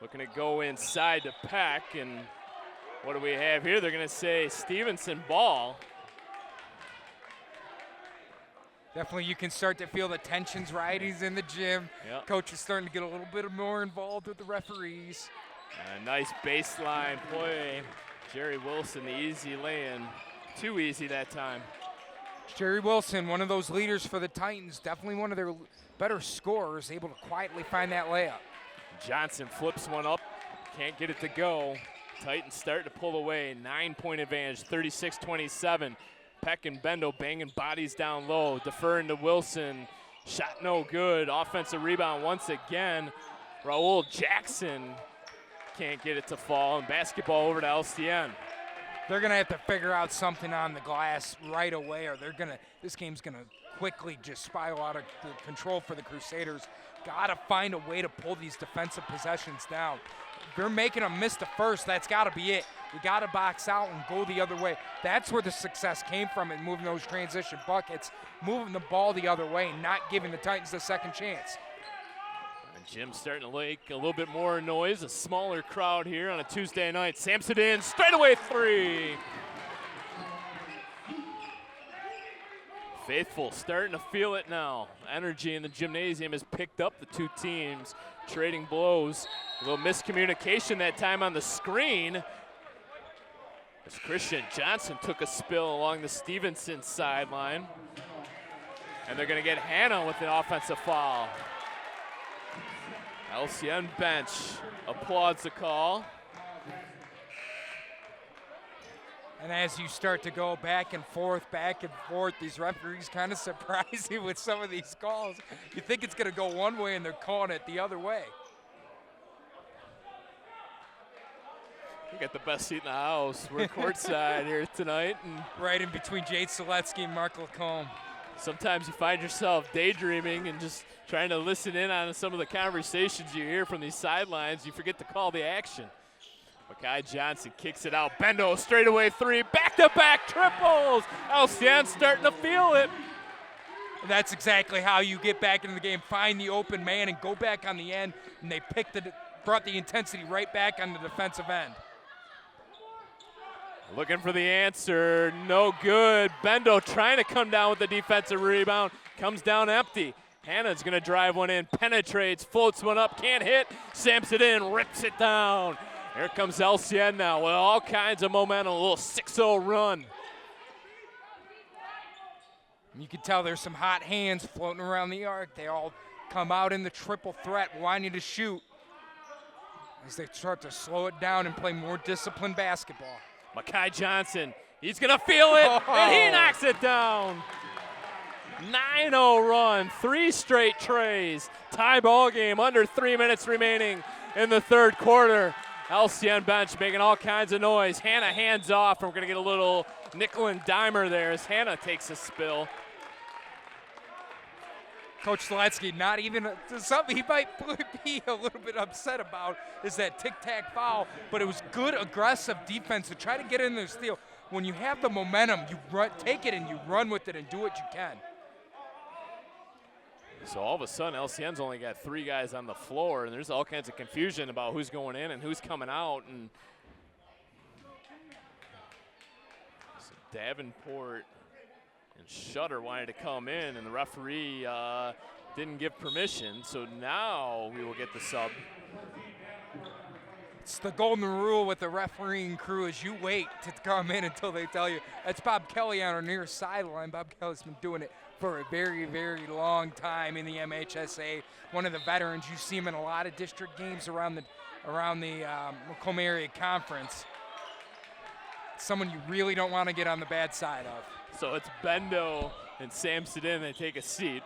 Looking to go inside to Peck, and what do we have here? They're going to say Stevenson ball. Definitely you can start to feel the tensions rising in the gym. Yep. Coach is starting to get a little bit more involved with the referees. And a nice baseline play. Jerry Wilson, the easy lay-in. Too easy that time. Jerry Wilson, one of those leaders for the Titans, definitely one of their better scorers, able to quietly find that layup. Johnson flips one up, can't get it to go. Titans start to pull away, 9-point advantage, 36-27. Peck and Bendel banging bodies down low, deferring to Wilson. Shot no good, offensive rebound once again. Raul Jackson can't get it to fall, and basketball over to LCN. They're going to have to figure out something on the glass right away, or this game's going to quickly just spiral out of control for the Crusaders. Got to find a way to pull these defensive possessions down. If they're making them miss the first, that's got to be it. You got to box out and go the other way. That's where the success came from in moving those transition buckets, moving the ball the other way, and not giving the Titans the second chance. And Jim's starting to make a little bit more noise, a smaller crowd here on a Tuesday night. Sampson in, straightaway three. Faithful starting to feel it now. Energy in the gymnasium has picked up the two teams, trading blows. A little miscommunication that time on the screen, as Christian Johnson took a spill along the Stevenson sideline. And they're going to get Hannah with an offensive foul. LCN bench applauds the call. And as you start to go back and forth, these referees kind of surprise you with some of these calls. You think it's going to go one way, and they're calling it the other way. We got the best seat in the house. We're courtside here tonight. And right in between Jade Seletsky and Mark Lacombe. Sometimes you find yourself daydreaming and just trying to listen in on some of the conversations you hear from these sidelines. You forget to call the action. Makai Johnson kicks it out. Bendo straightaway three, back-to-back triples. LCN starting to feel it. That's exactly how you get back into the game. Find the open man and go back on the end. And they brought the intensity right back on the defensive end. Looking for the answer, no good. Bendo trying to come down with the defensive rebound, comes down empty. Hannah's gonna drive one in, penetrates, floats one up, can't hit, samps it in, rips it down. Here comes LCN now with all kinds of momentum, a little 6-0 run. You can tell there's some hot hands floating around the arc. They all come out in the triple threat, wanting to shoot as they start to slow it down and play more disciplined basketball. Makai Johnson, he's gonna feel it, and he knocks it down. 9-0 run, 3 straight trays. Tie ball game, under 3 minutes remaining in the third quarter. LCN bench making all kinds of noise. Hannah hands off, and we're gonna get a little nickel and dimer there as Hannah takes a spill. Coach Seletsky, not even something he might be a little bit upset about is that tic-tac foul, but it was good aggressive defense to try to get in there and steal. When you have the momentum, you take it and you run with it and do what you can. So all of a sudden, LCN's only got 3 guys on the floor, and there's all kinds of confusion about who's going in and who's coming out. And so Davenport and Shutter wanted to come in, and the referee didn't give permission. So now we will get the sub. It's the golden rule with the refereeing crew is you wait to come in until they tell you. That's Bob Kelly on our near sideline. Bob Kelly's been doing it for a very, very long time in the MHSA. One of the veterans. You see him in a lot of district games around the Macomb area conference. Someone you really don't want to get on the bad side of. So it's Bendo and Sampson in. They take a seat.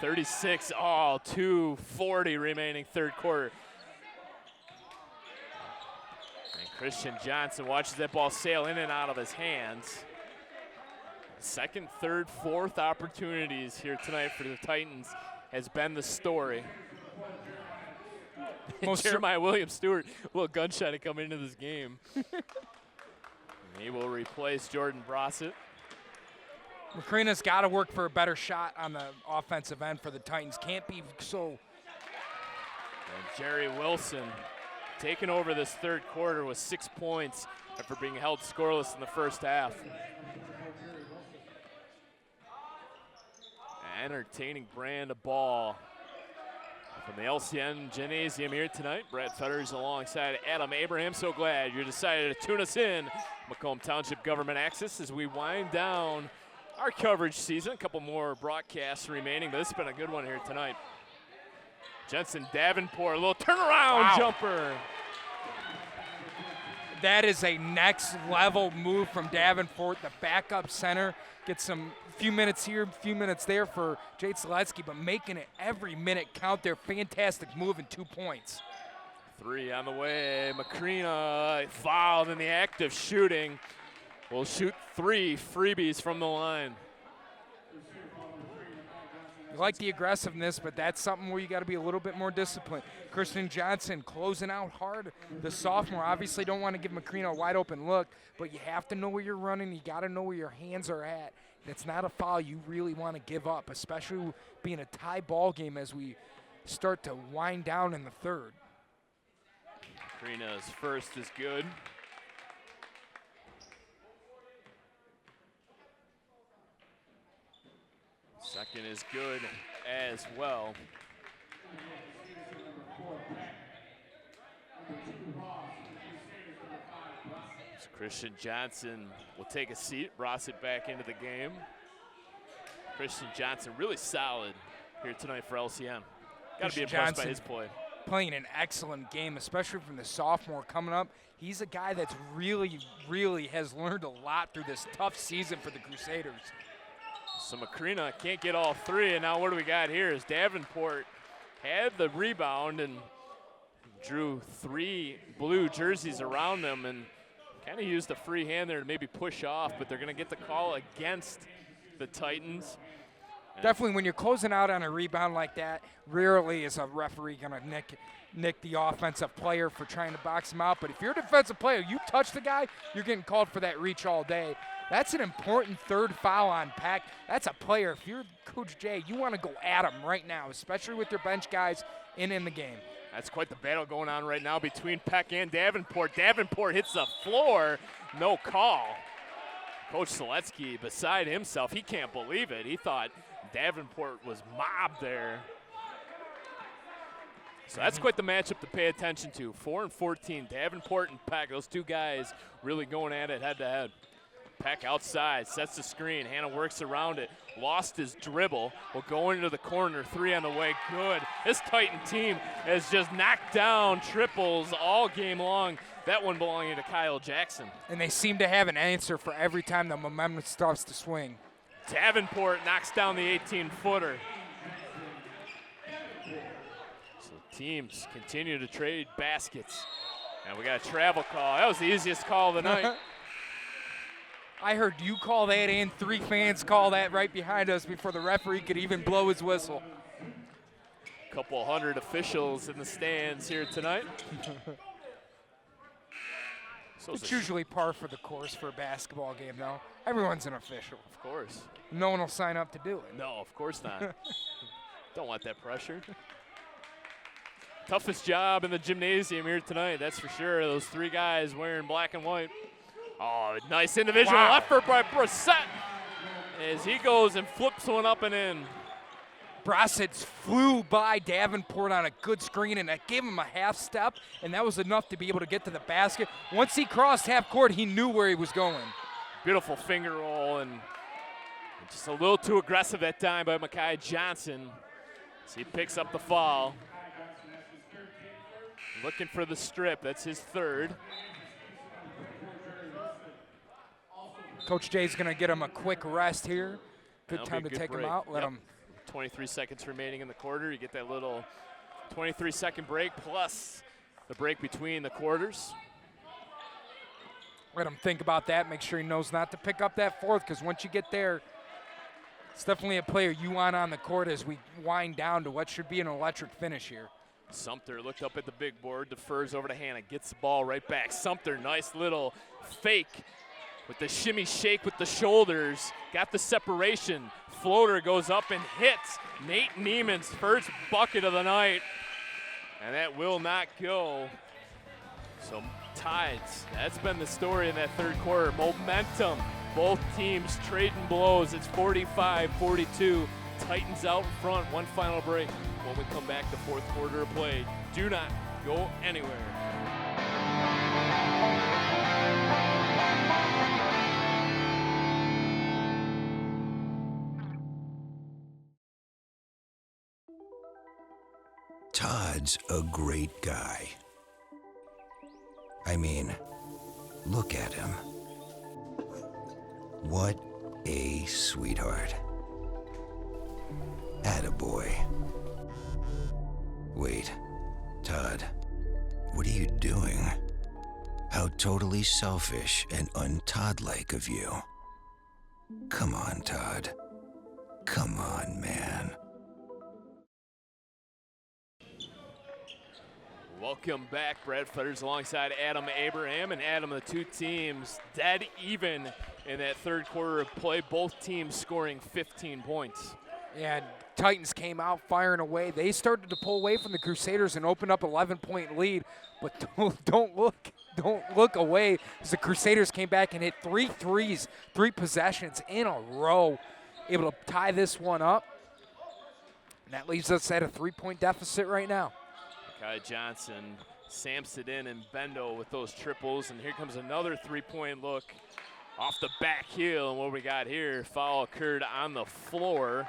36, 2:40 remaining third quarter. And Christian Johnson watches that ball sail in and out of his hands. Second, third, fourth opportunities here tonight for the Titans has been the story. Jeremiah Williams-Stewart, a little gunshot to come into this game. He will replace Jordan Brossett. Macrina's got to work for a better shot on the offensive end for the Titans. Can't be so. And Jerry Wilson taking over this third quarter with 6 points after being held scoreless in the first half. Entertaining brand of ball from the LCN Gymnasium here tonight. Brad Fetters alongside Adam Abraham. So glad you decided to tune us in. Macomb Township Government Access as we wind down our coverage season. A couple more broadcasts remaining, but this has been a good one here tonight. Jensen Davenport, a little turnaround jumper. That is a next level move from Davenport, the backup center. Gets some few minutes here, few minutes there for Jade Seletsky, but making it every minute count there. Fantastic move and 2 points. 3 on the way. Macrina fouled in the act of shooting. Will shoot 3 freebies from the line. You like the aggressiveness, but that's something where you got to be a little bit more disciplined. Christian Johnson closing out hard. The sophomore obviously don't want to give Macrina a wide open look, but you have to know where you're running. You got to know where your hands are at. It's not a foul you really want to give up, especially being a tie ball game as we start to wind down in the third. Macrina's first is good. Second is good as well. So Christian Johnson will take a seat, Brossett back into the game. Christian Johnson really solid here tonight for LCN. Got to be impressed by his play. Playing an excellent game, especially from the sophomore coming up. He's a guy that's really has learned a lot through this tough season for the Crusaders. So Macrina can't get all 3, and now what do we got here is Davenport had the rebound and drew 3 blue jerseys around them and kind of used a free hand there to maybe push off, but they're going to get the call against the Titans. Definitely when you're closing out on a rebound like that, rarely is a referee going to nick the offensive player for trying to box him out. But if you're a defensive player, you touch the guy, you're getting called for that reach all day. That's an important third foul on Peck. That's a player. If you're Coach Jay, you want to go at him right now, especially with your bench guys in the game. That's quite the battle going on right now between Peck and Davenport. Davenport hits the floor, no call. Coach Seletsky beside himself, he can't believe it. He thought Davenport was mobbed there. So that's quite the matchup to pay attention to. 4 and 14, Davenport and Peck, those two guys really going at it head to head. Peck outside, sets the screen. Hannah works around it. Lost his dribble. Will go into the corner. 3 on the way. Good. This Titan team has just knocked down triples all game long. That one belonging to Kyle Jackson. And they seem to have an answer for every time the momentum starts to swing. Davenport knocks down the 18-footer. So teams continue to trade baskets. And we got a travel call. That was the easiest call of the night. I heard you call that and 3 fans call that right behind us before the referee could even blow his whistle. Couple hundred officials in the stands here tonight. It's usually par for the course for a basketball game, though. Everyone's an official. Of course. No one will sign up to do it. No, of course not. Don't want that pressure. Toughest job in the gymnasium here tonight, that's for sure. Those 3 guys wearing black and white. Oh, nice individual effort by Brossett as he goes and flips one up and in. Brossett flew by Davenport on a good screen, and that gave him a half step, and that was enough to be able to get to the basket. Once he crossed half court, he knew where he was going. Beautiful finger roll, and just a little too aggressive that time by Makai Johnson as he picks up the foul. Looking for the strip, that's his 3rd. Coach Jay's going to get him a quick rest here. Good time to take him out. Let him 23 seconds remaining in the quarter. You get that little 23-second break plus the break between the quarters. Let him think about that. Make sure he knows not to pick up that fourth, because once you get there, it's definitely a player you want on the court as we wind down to what should be an electric finish here. Sumter looked up at the big board, defers over to Hannah, gets the ball right back. Sumter, nice little fake with the shimmy shake with the shoulders. Got the separation. Floater goes up and hits Nate Neiman's first bucket of the night. And that will not go. So Tides, that's been the story in that third quarter. Momentum, both teams trading blows. It's 45-42. Titans out front, one final break. When we come back, the fourth quarter of play. Do not go anywhere. Todd's a great guy. I mean, look at him. What a sweetheart. Attaboy. Wait, Todd, what are you doing? How totally selfish and un-Todd-like of you. Come on, Todd. Come on, man. Welcome back, Brad Fetters alongside Adam Abraham. And Adam, the two teams dead even in that third quarter of play, both teams scoring 15 points. Yeah, Titans came out firing away. They started to pull away from the Crusaders and opened up 11-point lead, but don't look away as the Crusaders came back and hit 3 threes, 3 possessions in a row, able to tie this one up. And that leaves us at a 3-point deficit right now. Kai Johnson, Samson and Bendo with those triples, and here comes another 3-point look off the back heel. And what we got here, foul occurred on the floor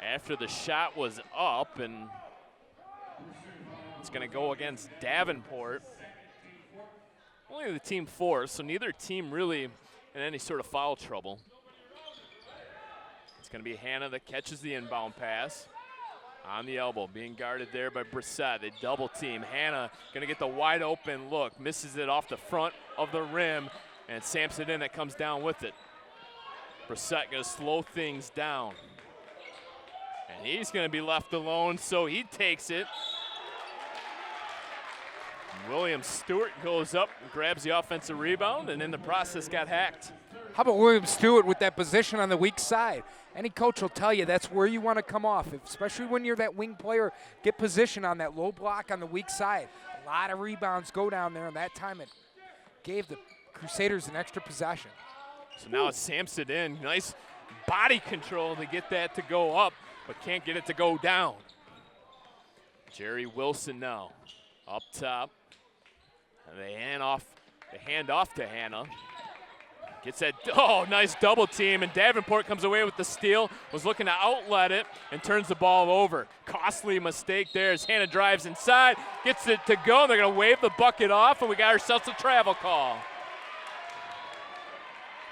after the shot was up, and it's gonna go against Davenport. Only the team fourth, so neither team really in any sort of foul trouble. It's gonna be Hannah that catches the inbound pass. On the elbow, being guarded there by Brissett. They double team. Hannah gonna get the wide open look, misses it off the front of the rim, and Samson that comes down with it. Brissett gonna slow things down. And he's gonna be left alone, so he takes it. William Stewart goes up and grabs the offensive rebound, and in the process got hacked. How about William Stewart with that position on the weak side? Any coach will tell you that's where you want to come off, especially when you're that wing player. Get position on that low block on the weak side. A lot of rebounds go down there, and that time it gave the Crusaders an extra possession. So now it's Samson in. Nice body control to get that to go up, but can't get it to go down. Jerry Wilson now up top. And they hand off to Hannah. Gets that, nice double team, and Davenport comes away with the steal, was looking to outlet it, and turns the ball over. Costly mistake there as Hannah drives inside, gets it to go, and they're gonna wave the bucket off, and we got ourselves a travel call.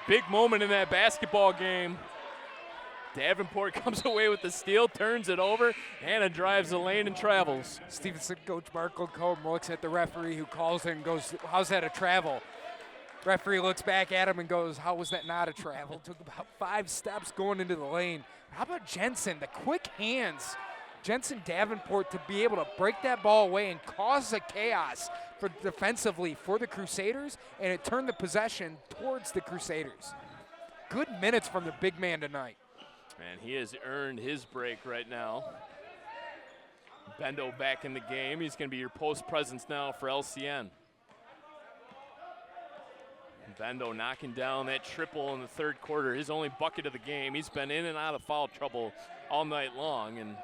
Big moment in that basketball game. Davenport comes away with the steal, turns it over, Hannah drives the lane and travels. Stevenson coach Marco Macomb looks at the referee who calls it and goes, how's that a travel? Referee looks back at him and goes, how was that not a travel? Took about 5 steps going into the lane. How about Jensen, the quick hands? Jensen Davenport to be able to break that ball away and cause a chaos defensively for the Crusaders, and it turned the possession towards the Crusaders. Good minutes from the big man tonight. And he has earned his break right now. Bendo back in the game. He's going to be your post presence now for LCN. Bendo knocking down that triple in the third quarter, his only bucket of the game. He's been in and out of foul trouble all night long, and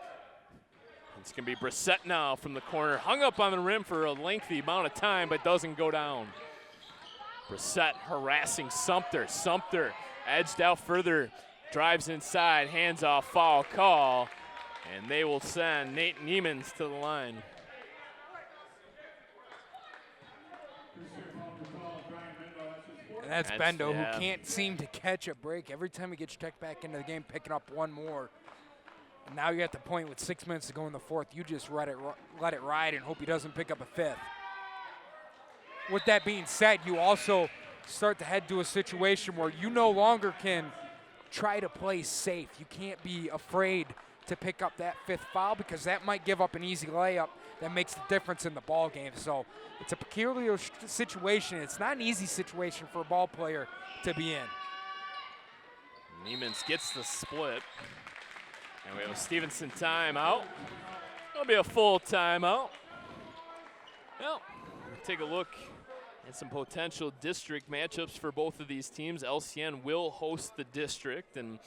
it's going to be Brissett now from the corner. Hung up on the rim for a lengthy amount of time, but doesn't go down. Brissett harassing Sumter. Sumter edged out further, drives inside, hands off, foul call, and they will send Nate Niemans to the line. That's Bendo, who can't seem to catch a break. Every time he gets checked back into the game, picking up one more. And now you're at the point with 6 minutes to go in the fourth. You just let it ride and hope he doesn't pick up a fifth. With that being said, you also start to head to a situation where you no longer can try to play safe. You can't be afraid to pick up that fifth foul because that might give up an easy layup that makes the difference in the ball game. So it's a peculiar situation. It's not an easy situation for a ball player to be in. Niemans gets the split. And we have a Stevenson timeout. It'll be a full timeout. Well, we'll take a look at some potential district matchups for both of these teams. LCN will host the district, and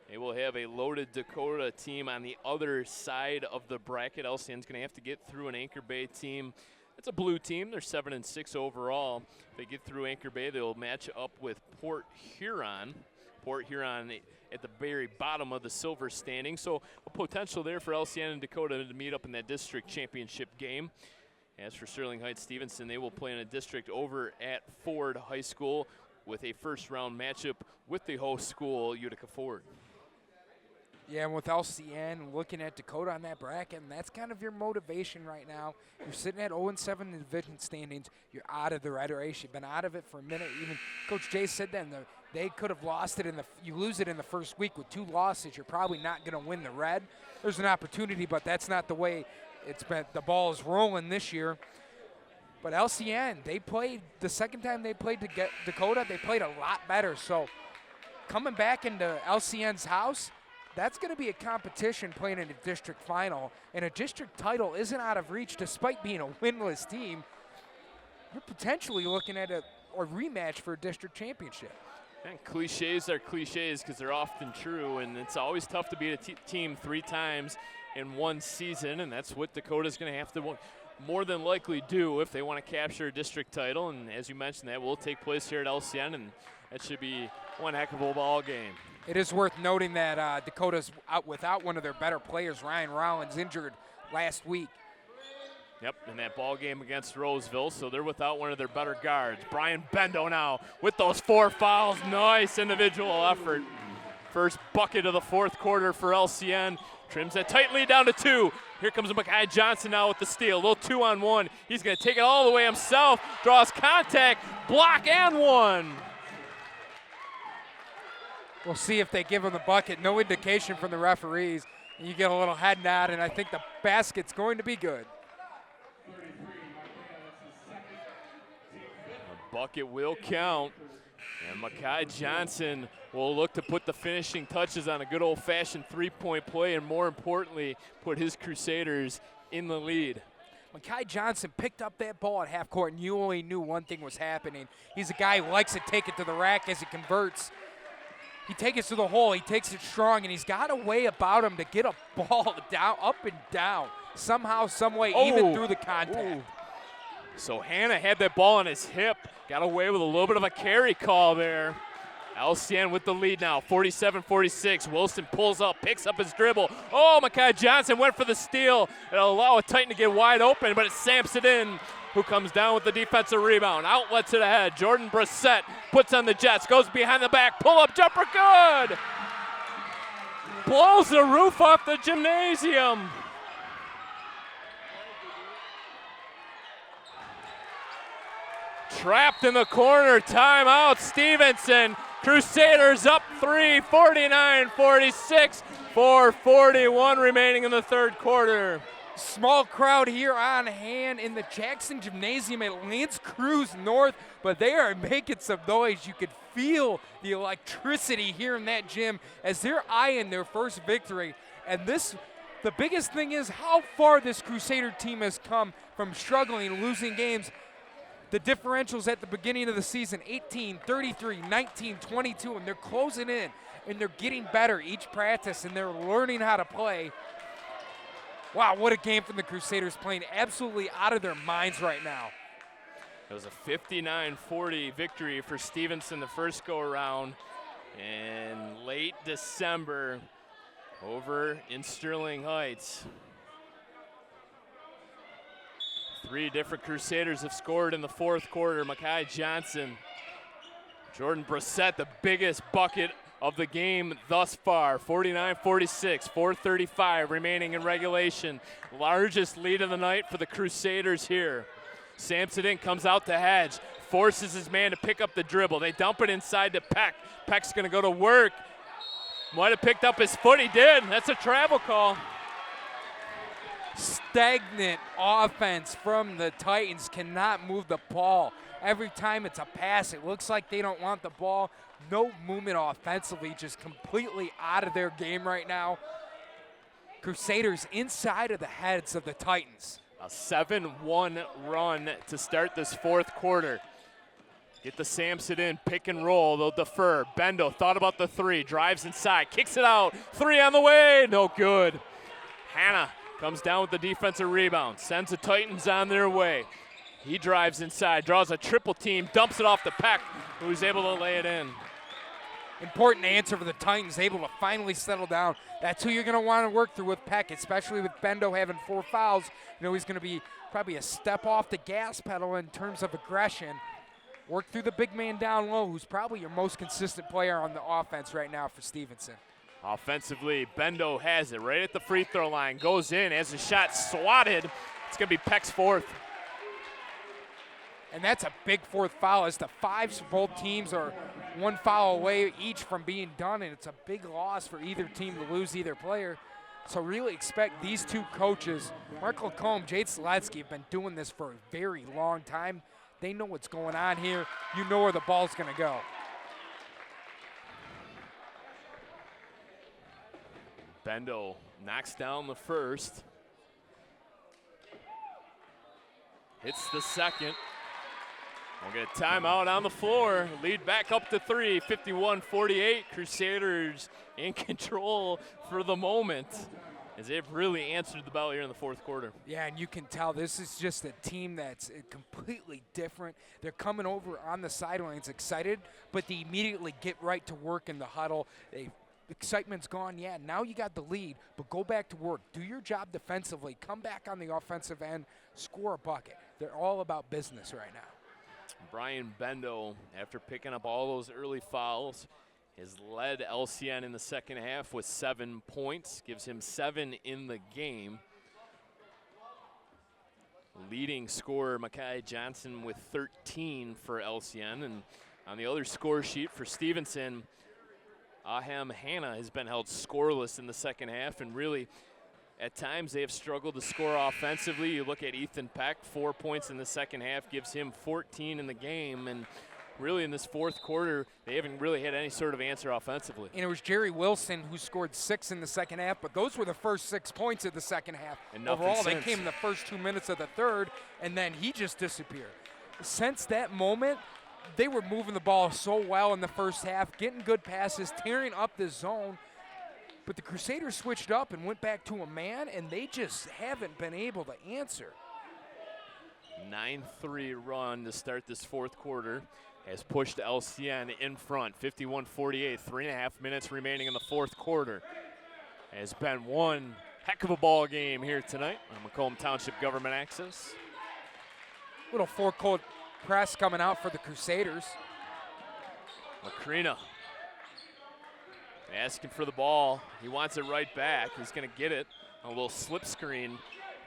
they will have a loaded Dakota team on the other side of the bracket. LCN's going to have to get through an Anchor Bay team. It's a blue team. They're 7-6 overall. If they get through Anchor Bay, they'll match up with Port Huron. Port Huron at the very bottom of the silver standing. So a potential there for LCN and Dakota to meet up in that district championship game. As for Sterling Heights Stevenson, they will play in a district over at Ford High School with a first-round matchup with the host school, Utica Ford. Yeah, and with LCN looking at Dakota on that bracket, and that's kind of your motivation right now. You're sitting at 0-7 in the division standings. You're out of the red race. You've been out of it for a minute. Even Coach Jay said that they could have lost it you lose it in the first week with 2 losses. You're probably not going to win the red. There's an opportunity, but that's not the way it's been. The ball is rolling this year. But LCN, they played the second time they played to get Dakota, they played a lot better. So coming back into LCN's house, that's going to be a competition playing in a district final. And a district title isn't out of reach despite being a winless team. You're potentially looking at a rematch for a district championship. And cliches are cliches because they're often true, and it's always tough to beat a team 3 times in one season, and that's what Dakota's going to have to more than likely do if they want to capture a district title. And as you mentioned, that will take place here at LCN, and that should be one heck of a ball game. It is worth noting that Dakota's out without one of their better players, Ryan Rollins, injured last week. Yep, in that ball game against Roseville, so they're without one of their better guards. Brian Bendo now with those 4 fouls. Nice individual effort. First bucket of the fourth quarter for LCN. Trims that tight lead down to 2. Here comes Makai Johnson now with the steal. A little 2-on-1. He's going to take it all the way himself. Draws contact, block, and 1. We'll see if they give him the bucket. No indication from the referees. You get a little head nod, and I think the basket's going to be good. The bucket will count. And Makai Johnson will look to put the finishing touches on a good old-fashioned 3-point play, and more importantly, put his Crusaders in the lead. Makai Johnson picked up that ball at half court, and you only knew one thing was happening. He's a guy who likes to take it to the rack as he converts. He takes it to the hole. He takes it strong, and he's got a way about him to get a ball down, up and down, somehow, some way, even through the contact. So Hannah had that ball on his hip, got away with a little bit of a carry call there. LCN with the lead now, 47-46. Wilson pulls up, picks up his dribble. Oh, Makai Johnson went for the steal. It'll allow a Titan to get wide open, but it samps it in. Who comes down with the defensive rebound? Outlet to the head. Jordan Brissett puts on the Jets, goes behind the back, pull-up jumper, good! Blows the roof off the gymnasium. Trapped in the corner, timeout, Stevenson. Crusaders up 3, 49-46, 4:41 remaining in the third quarter. Small crowd here on hand in the Jackson Gymnasium at L'Anse Creuse North, but they are making some noise. You could feel the electricity here in that gym as they're eyeing their first victory. And the biggest thing is how far this Crusader team has come from struggling, losing games. The differentials at the beginning of the season, 18, 33, 19, 22, and they're closing in, and they're getting better each practice, and they're learning how to play. Wow, what a game from the Crusaders, playing absolutely out of their minds right now. It was a 59-40 victory for Stevenson the first go-around in late December over in Sterling Heights. 3 different Crusaders have scored in the fourth quarter. Makai Johnson, Jordan Brissett, the biggest bucket of the game thus far. 49-46, 4:35 remaining in regulation. Largest lead of the night for the Crusaders here. Samson comes out to Hedge, forces his man to pick up the dribble. They dump it inside to Peck. Peck's going to go to work. Might have picked up his foot. He did. That's a travel call. Stagnant offense from the Titans, cannot move the ball. Every time it's a pass, it looks like they don't want the ball. No movement offensively, just completely out of their game right now. Crusaders inside of the heads of the Titans. A 7-1 run to start this fourth quarter. Get the Samson in, pick and roll, they'll defer. Bendo thought about the three, drives inside, kicks it out, three on the way, no good. Hannah comes down with the defensive rebound, sends the Titans on their way. He drives inside, draws a triple team, dumps it off to Peck, who's able to lay it in. Important answer for the Titans, able to finally settle down. That's who you're going to want to work through with Peck, especially with Bendo having 4 fouls. You know, he's going to be probably a step off the gas pedal in terms of aggression. Work through the big man down low, who's probably your most consistent player on the offense right now for Stevenson. Offensively, Bendo has it right at the free throw line, goes in, has the shot swatted. It's going to be Peck's fourth. And that's a big fourth foul, as the fives for both teams are 1 foul away each from being done, and it's a big loss for either team to lose either player. So really expect these two coaches, Mark Macomb, Jade Seletsky, have been doing this for a very long time. They know what's going on here. You know where the ball's going to go. Bendo knocks down the first. Hits the second. We'll get a timeout on the floor. Lead back up to 3, 51-48. Crusaders in control for the moment, as they've really answered the bell here in the fourth quarter. Yeah, and you can tell this is just a team that's completely different. They're coming over on the sidelines excited, but they immediately get right to work in the huddle. Excitement's gone, yeah, now you got the lead, but go back to work. Do your job defensively. Come back on the offensive end, score a bucket. They're all about business right now. Brian Bendo, after picking up all those early fouls, has led LCN in the second half with 7 points, gives him 7 in the game. Leading scorer, Makai Johnson, with 13 for LCN. And on the other score sheet for Stevenson, Aham Hannah has been held scoreless in the second half, and really, at times they have struggled to score offensively. You look at Ethan Peck, 4 points in the second half, gives him 14 in the game, and really in this fourth quarter, they haven't really had any sort of answer offensively. And it was Jerry Wilson who scored 6 in the second half, but those were the first 6 points of the second half. And overall, since. They came in the first 2 minutes of the third, and then he just disappeared. Since that moment, they were moving the ball so well in the first half, getting good passes, tearing up the zone. But the Crusaders switched up and went back to a man, and they just haven't been able to answer. 9-3 run to start this fourth quarter has pushed LCN in front, 51-48, 3.5 minutes remaining in the fourth quarter. Has been one heck of a ball game here tonight on Macomb Township Government Access. Little four-court press coming out for the Crusaders. Macrina asking for the ball. He wants it right back. He's going to get it. A little slip screen.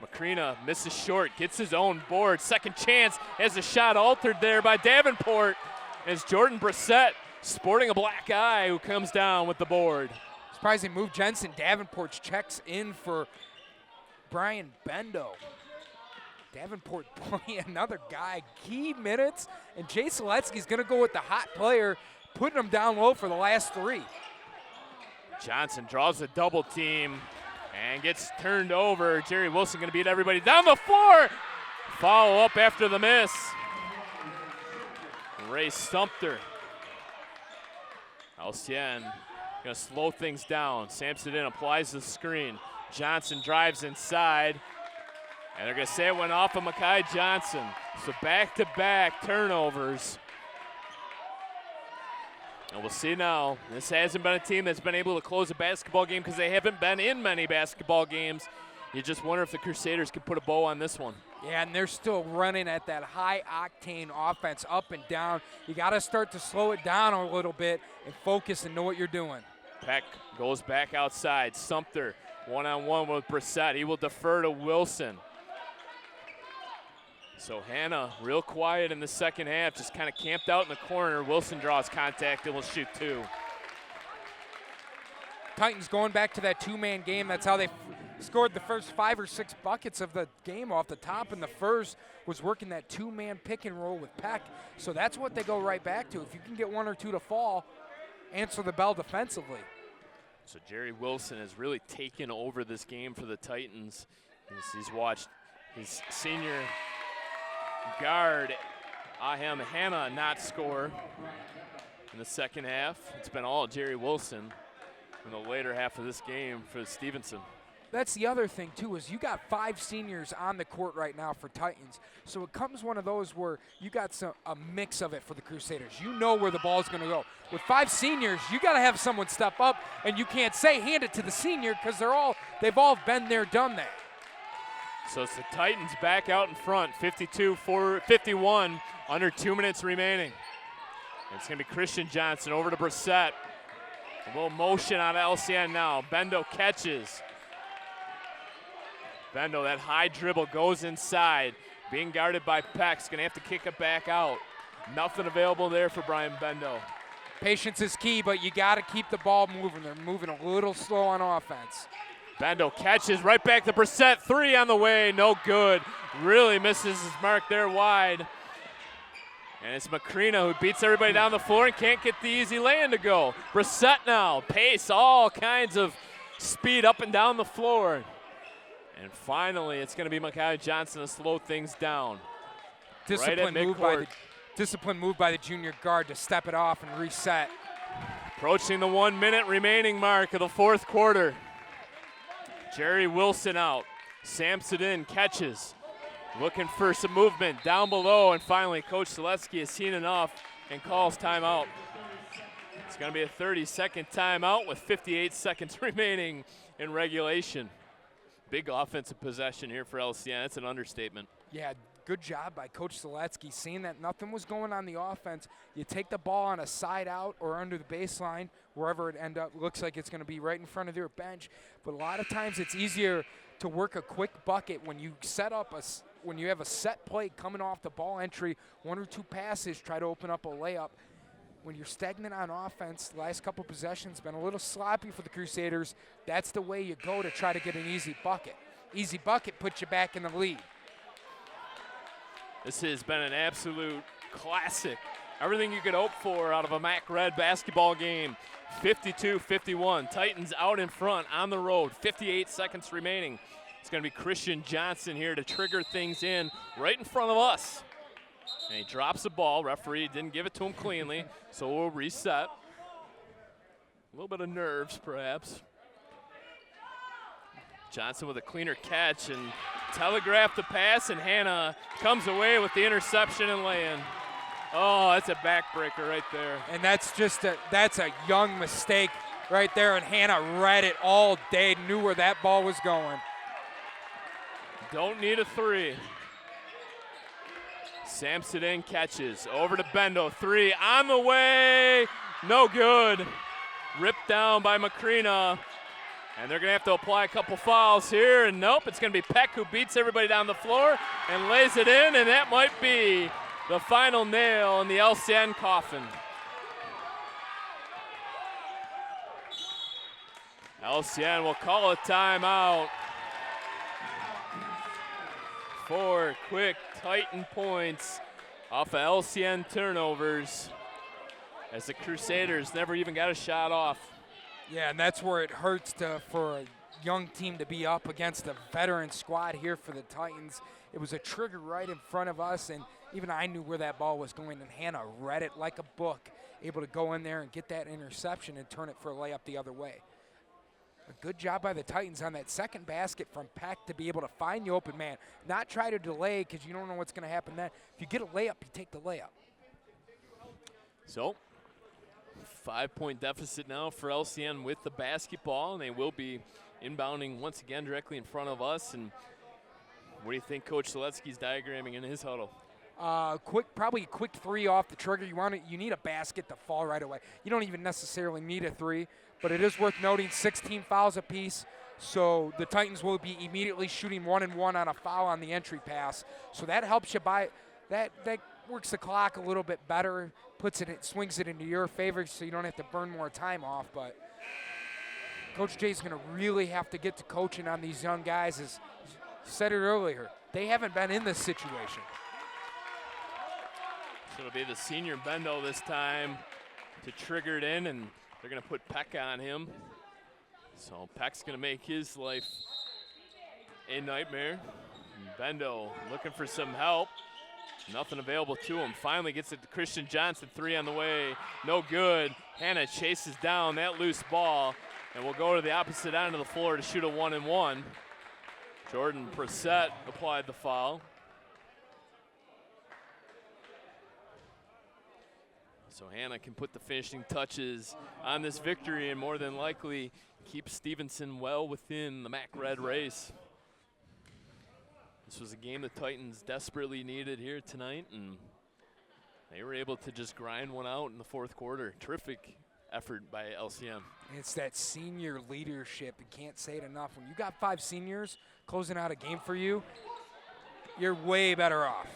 Macrina misses short, gets his own board. Second chance, has a shot altered there by Davenport. As Jordan Brissett, sporting a black eye, who comes down with the board. Surprising move, Jensen. Davenport checks in for Brian Bendo. Davenport playing another guy, key minutes, and Jay Seletsky's going to go with the hot player, putting him down low for the last 3. Johnson draws a double team and gets turned over. Jerry Wilson going to beat everybody down the floor. Follow up after the miss. Ray Sumter. LCN going to slow things down. Samson applies the screen. Johnson drives inside. And they're going to say it went off of Makai Johnson. So back-to-back turnovers. And we'll see now. This hasn't been a team that's been able to close a basketball game because they haven't been in many basketball games. You just wonder if the Crusaders can put a bow on this one. Yeah, and they're still running at that high-octane offense up and down. You got to start to slow it down a little bit and focus and know what you're doing. Peck goes back outside. Sumter one-on-one with Brissett. He will defer to Wilson. So Hannah real quiet in the second half, just kind of camped out in the corner. Wilson draws contact and will shoot two. Titans going back to that two-man game. That's how they scored the first 5 or 6 buckets of the game off the top, and the first was working that two-man pick and roll with Peck. So that's what they go right back to. If you can get 1 or 2 to fall, answer the bell defensively. So Jerry Wilson has really taken over this game for the Titans. He's watched his senior guard, Ahem Hannah, not score in the second half. It's been all Jerry Wilson in the later half of this game for Stevenson. That's the other thing, too, is you got 5 seniors on the court right now for Titans. So it comes one of those where you got a mix of it for the Crusaders. You know where the ball's going to go. With 5 seniors, you got to have someone step up, and you can't say hand it to the senior because they've all been there, done that. So it's the Titans back out in front, 52-51, under 2 minutes remaining. It's going to be Christian Johnson over to Brissett. A little motion out of LCN now. Bendo catches. Bendo, that high dribble, goes inside. Being guarded by Peck's going to have to kick it back out. Nothing available there for Brian Bendo. Patience is key, but you got to keep the ball moving. They're moving a little slow on offense. Bendo catches right back to Brissett. 3 on the way, no good. Really misses his mark there wide. And it's Macrina who beats everybody down the floor and can't get the easy lay-in to go. Brissett now, pace, all kinds of speed up and down the floor. And finally, it's going to be Micaiah Johnson to slow things down. Disciplined move by the junior guard to step it off and reset. Approaching the 1 minute remaining mark of the fourth quarter. Jerry Wilson out. Samson in, catches. Looking for some movement down below, and finally Coach Seletsky has seen enough and calls timeout. It's going to be a 30-second timeout with 58 seconds remaining in regulation. Big offensive possession here for LCN. That's an understatement. Yeah, good job by Coach Seletsky, seeing that nothing was going on the offense. You take the ball on a side out or under the baseline, wherever it end up. Looks like it's going to be right in front of their bench. But a lot of times it's easier to work a quick bucket when you when you have a set play coming off the ball entry, 1 or 2 passes, try to open up a layup. When you're stagnant on offense, the last couple possessions been a little sloppy for the Crusaders. That's the way you go to try to get an easy bucket. Easy bucket puts you back in the lead. This has been an absolute classic. Everything you could hope for out of a Mac Red basketball game. 52-51. Titans out in front on the road. 58 seconds remaining. It's going to be Christian Johnson here to trigger things in right in front of us. And he drops the ball. Referee didn't give it to him cleanly, so we'll reset. A little bit of nerves, perhaps. Johnson with a cleaner catch and telegraphed the pass, and Hannah comes away with the interception and lay-in. Oh, that's a backbreaker right there. And that's a young mistake right there, and Hannah read it all day, knew where that ball was going. Don't need a 3. Samson in catches. Over to Bendo. 3 on the way. No good. Ripped down by Macrina. And they're going to have to apply a couple fouls here. And nope, it's going to be Peck who beats everybody down the floor and lays it in. And that might be the final nail in the LCN coffin. LCN will call a timeout. 4 quick Titan points off of LCN turnovers as the Crusaders never even got a shot off. Yeah, and that's where it hurts for a young team to be up against a veteran squad here for the Titans. It was a trigger right in front of us, and even I knew where that ball was going, and Hannah read it like a book, able to go in there and get that interception and turn it for a layup the other way. A good job by the Titans on that second basket from Peck to be able to find the open man, not try to delay because you don't know what's going to happen then. If you get a layup, you take the layup. So, 5-point deficit now for LCN with the basketball, and they will be inbounding once again directly in front of us. And What do you think Coach Seletsky's diagramming in his huddle? Probably a quick 3 off the trigger. You need a basket to fall right away. You don't even necessarily need a 3, but it is worth noting 16 fouls apiece. So the Titans will be immediately shooting 1-and-1 on a foul on the entry pass. So that helps you that works the clock a little bit better, swings it into your favor so you don't have to burn more time off. But Coach J's going to really have to get to coaching on these young guys. As said it earlier, they haven't been in this situation. So it'll be the senior Bendo this time to trigger it in, and they're going to put Peck on him. So Peck's going to make his life a nightmare. And Bendo looking for some help. Nothing available to him. Finally gets it to Christian Johnson. 3 on the way. No good. Hanna chases down that loose ball, and we'll go to the opposite end of the floor to shoot a 1-and-1. Jordan Brissett applied the foul. So Hanna can put the finishing touches on this victory and more than likely keep Stevenson well within the MAC Red race. This was a game the Titans desperately needed here tonight, and they were able to just grind one out in the fourth quarter. Terrific effort by LCM. It's that senior leadership. You can't say it enough. When you got 5 seniors closing out a game for you, you're way better off.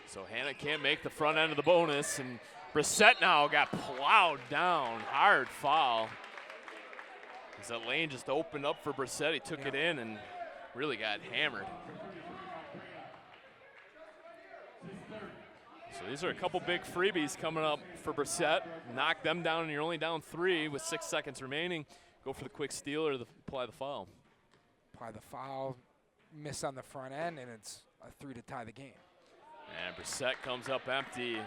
So Hanna can't make the front end of the bonus, and Brissett now got plowed down. Hard foul. As that lane just opened up for Brissett, he took it in and really got hammered. So these are a couple big freebies coming up for Brissett. Knock them down, and you're only down 3 with 6 seconds remaining. Go for the quick steal or apply the foul. Apply the foul, miss on the front end, and it's a 3 to tie the game. And Brissett comes up empty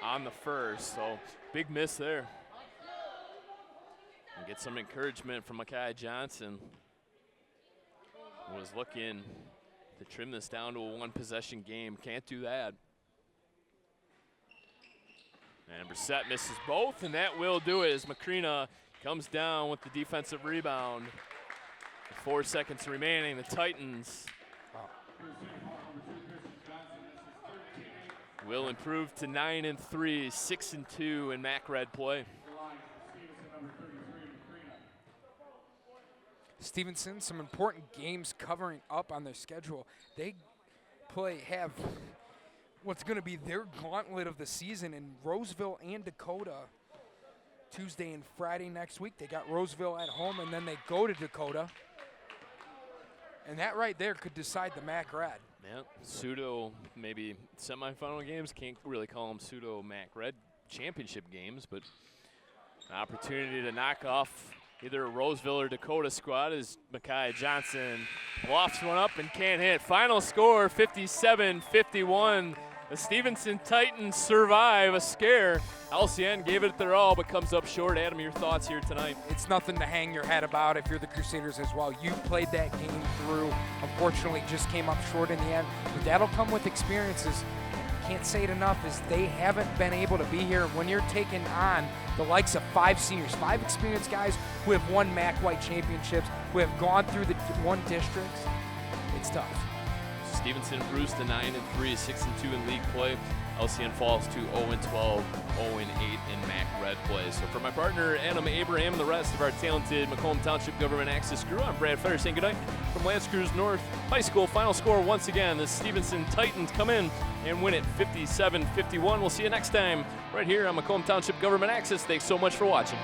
on the first, so big miss there. And get some encouragement from Micaiah Johnson, who was looking to trim this down to a 1-possession game. Can't do that. And Brissett misses both, and that will do it as Macrina comes down with the defensive rebound. 4 seconds remaining, the Titans will improve to 9-3, 6-2 in MAC Red play. Stevenson, some important games covering up on their schedule. They have what's going to be their gauntlet of the season in Roseville and Dakota. Tuesday and Friday next week, they got Roseville at home, and then they go to Dakota. And that right there could decide the MAC Red. Yeah, pseudo maybe semifinal games. Can't really call them pseudo MAC Red championship games, but an opportunity to knock off either a Roseville or Dakota squad as Micaiah Johnson lofts one up and can't hit. Final score, 57-51. The Stevenson Titans survive a scare. LCN gave it their all, but comes up short. Adam, your thoughts here tonight? It's nothing to hang your head about if you're the Crusaders as well. You played that game through. Unfortunately, just came up short in the end. But that'll come with experiences. Can't say it enough, is they haven't been able to be here. When you're taking on the likes of 5 seniors, 5 experienced guys who have won MAC White championships, who have gone through the 1 districts, it's tough. Stevenson improves to 9-3, 6-2 in league play. LCN falls to 0-12, 0-8 in MAC Red play. So for my partner, Adam Abraham, and the rest of our talented Macomb Township Government Access crew, I'm Brad Fetter saying goodnight from L'Anse Creuse North High School. Final score once again, the Stevenson Titans come in and win it 57-51. We'll see you next time right here on Macomb Township Government Access. Thanks so much for watching.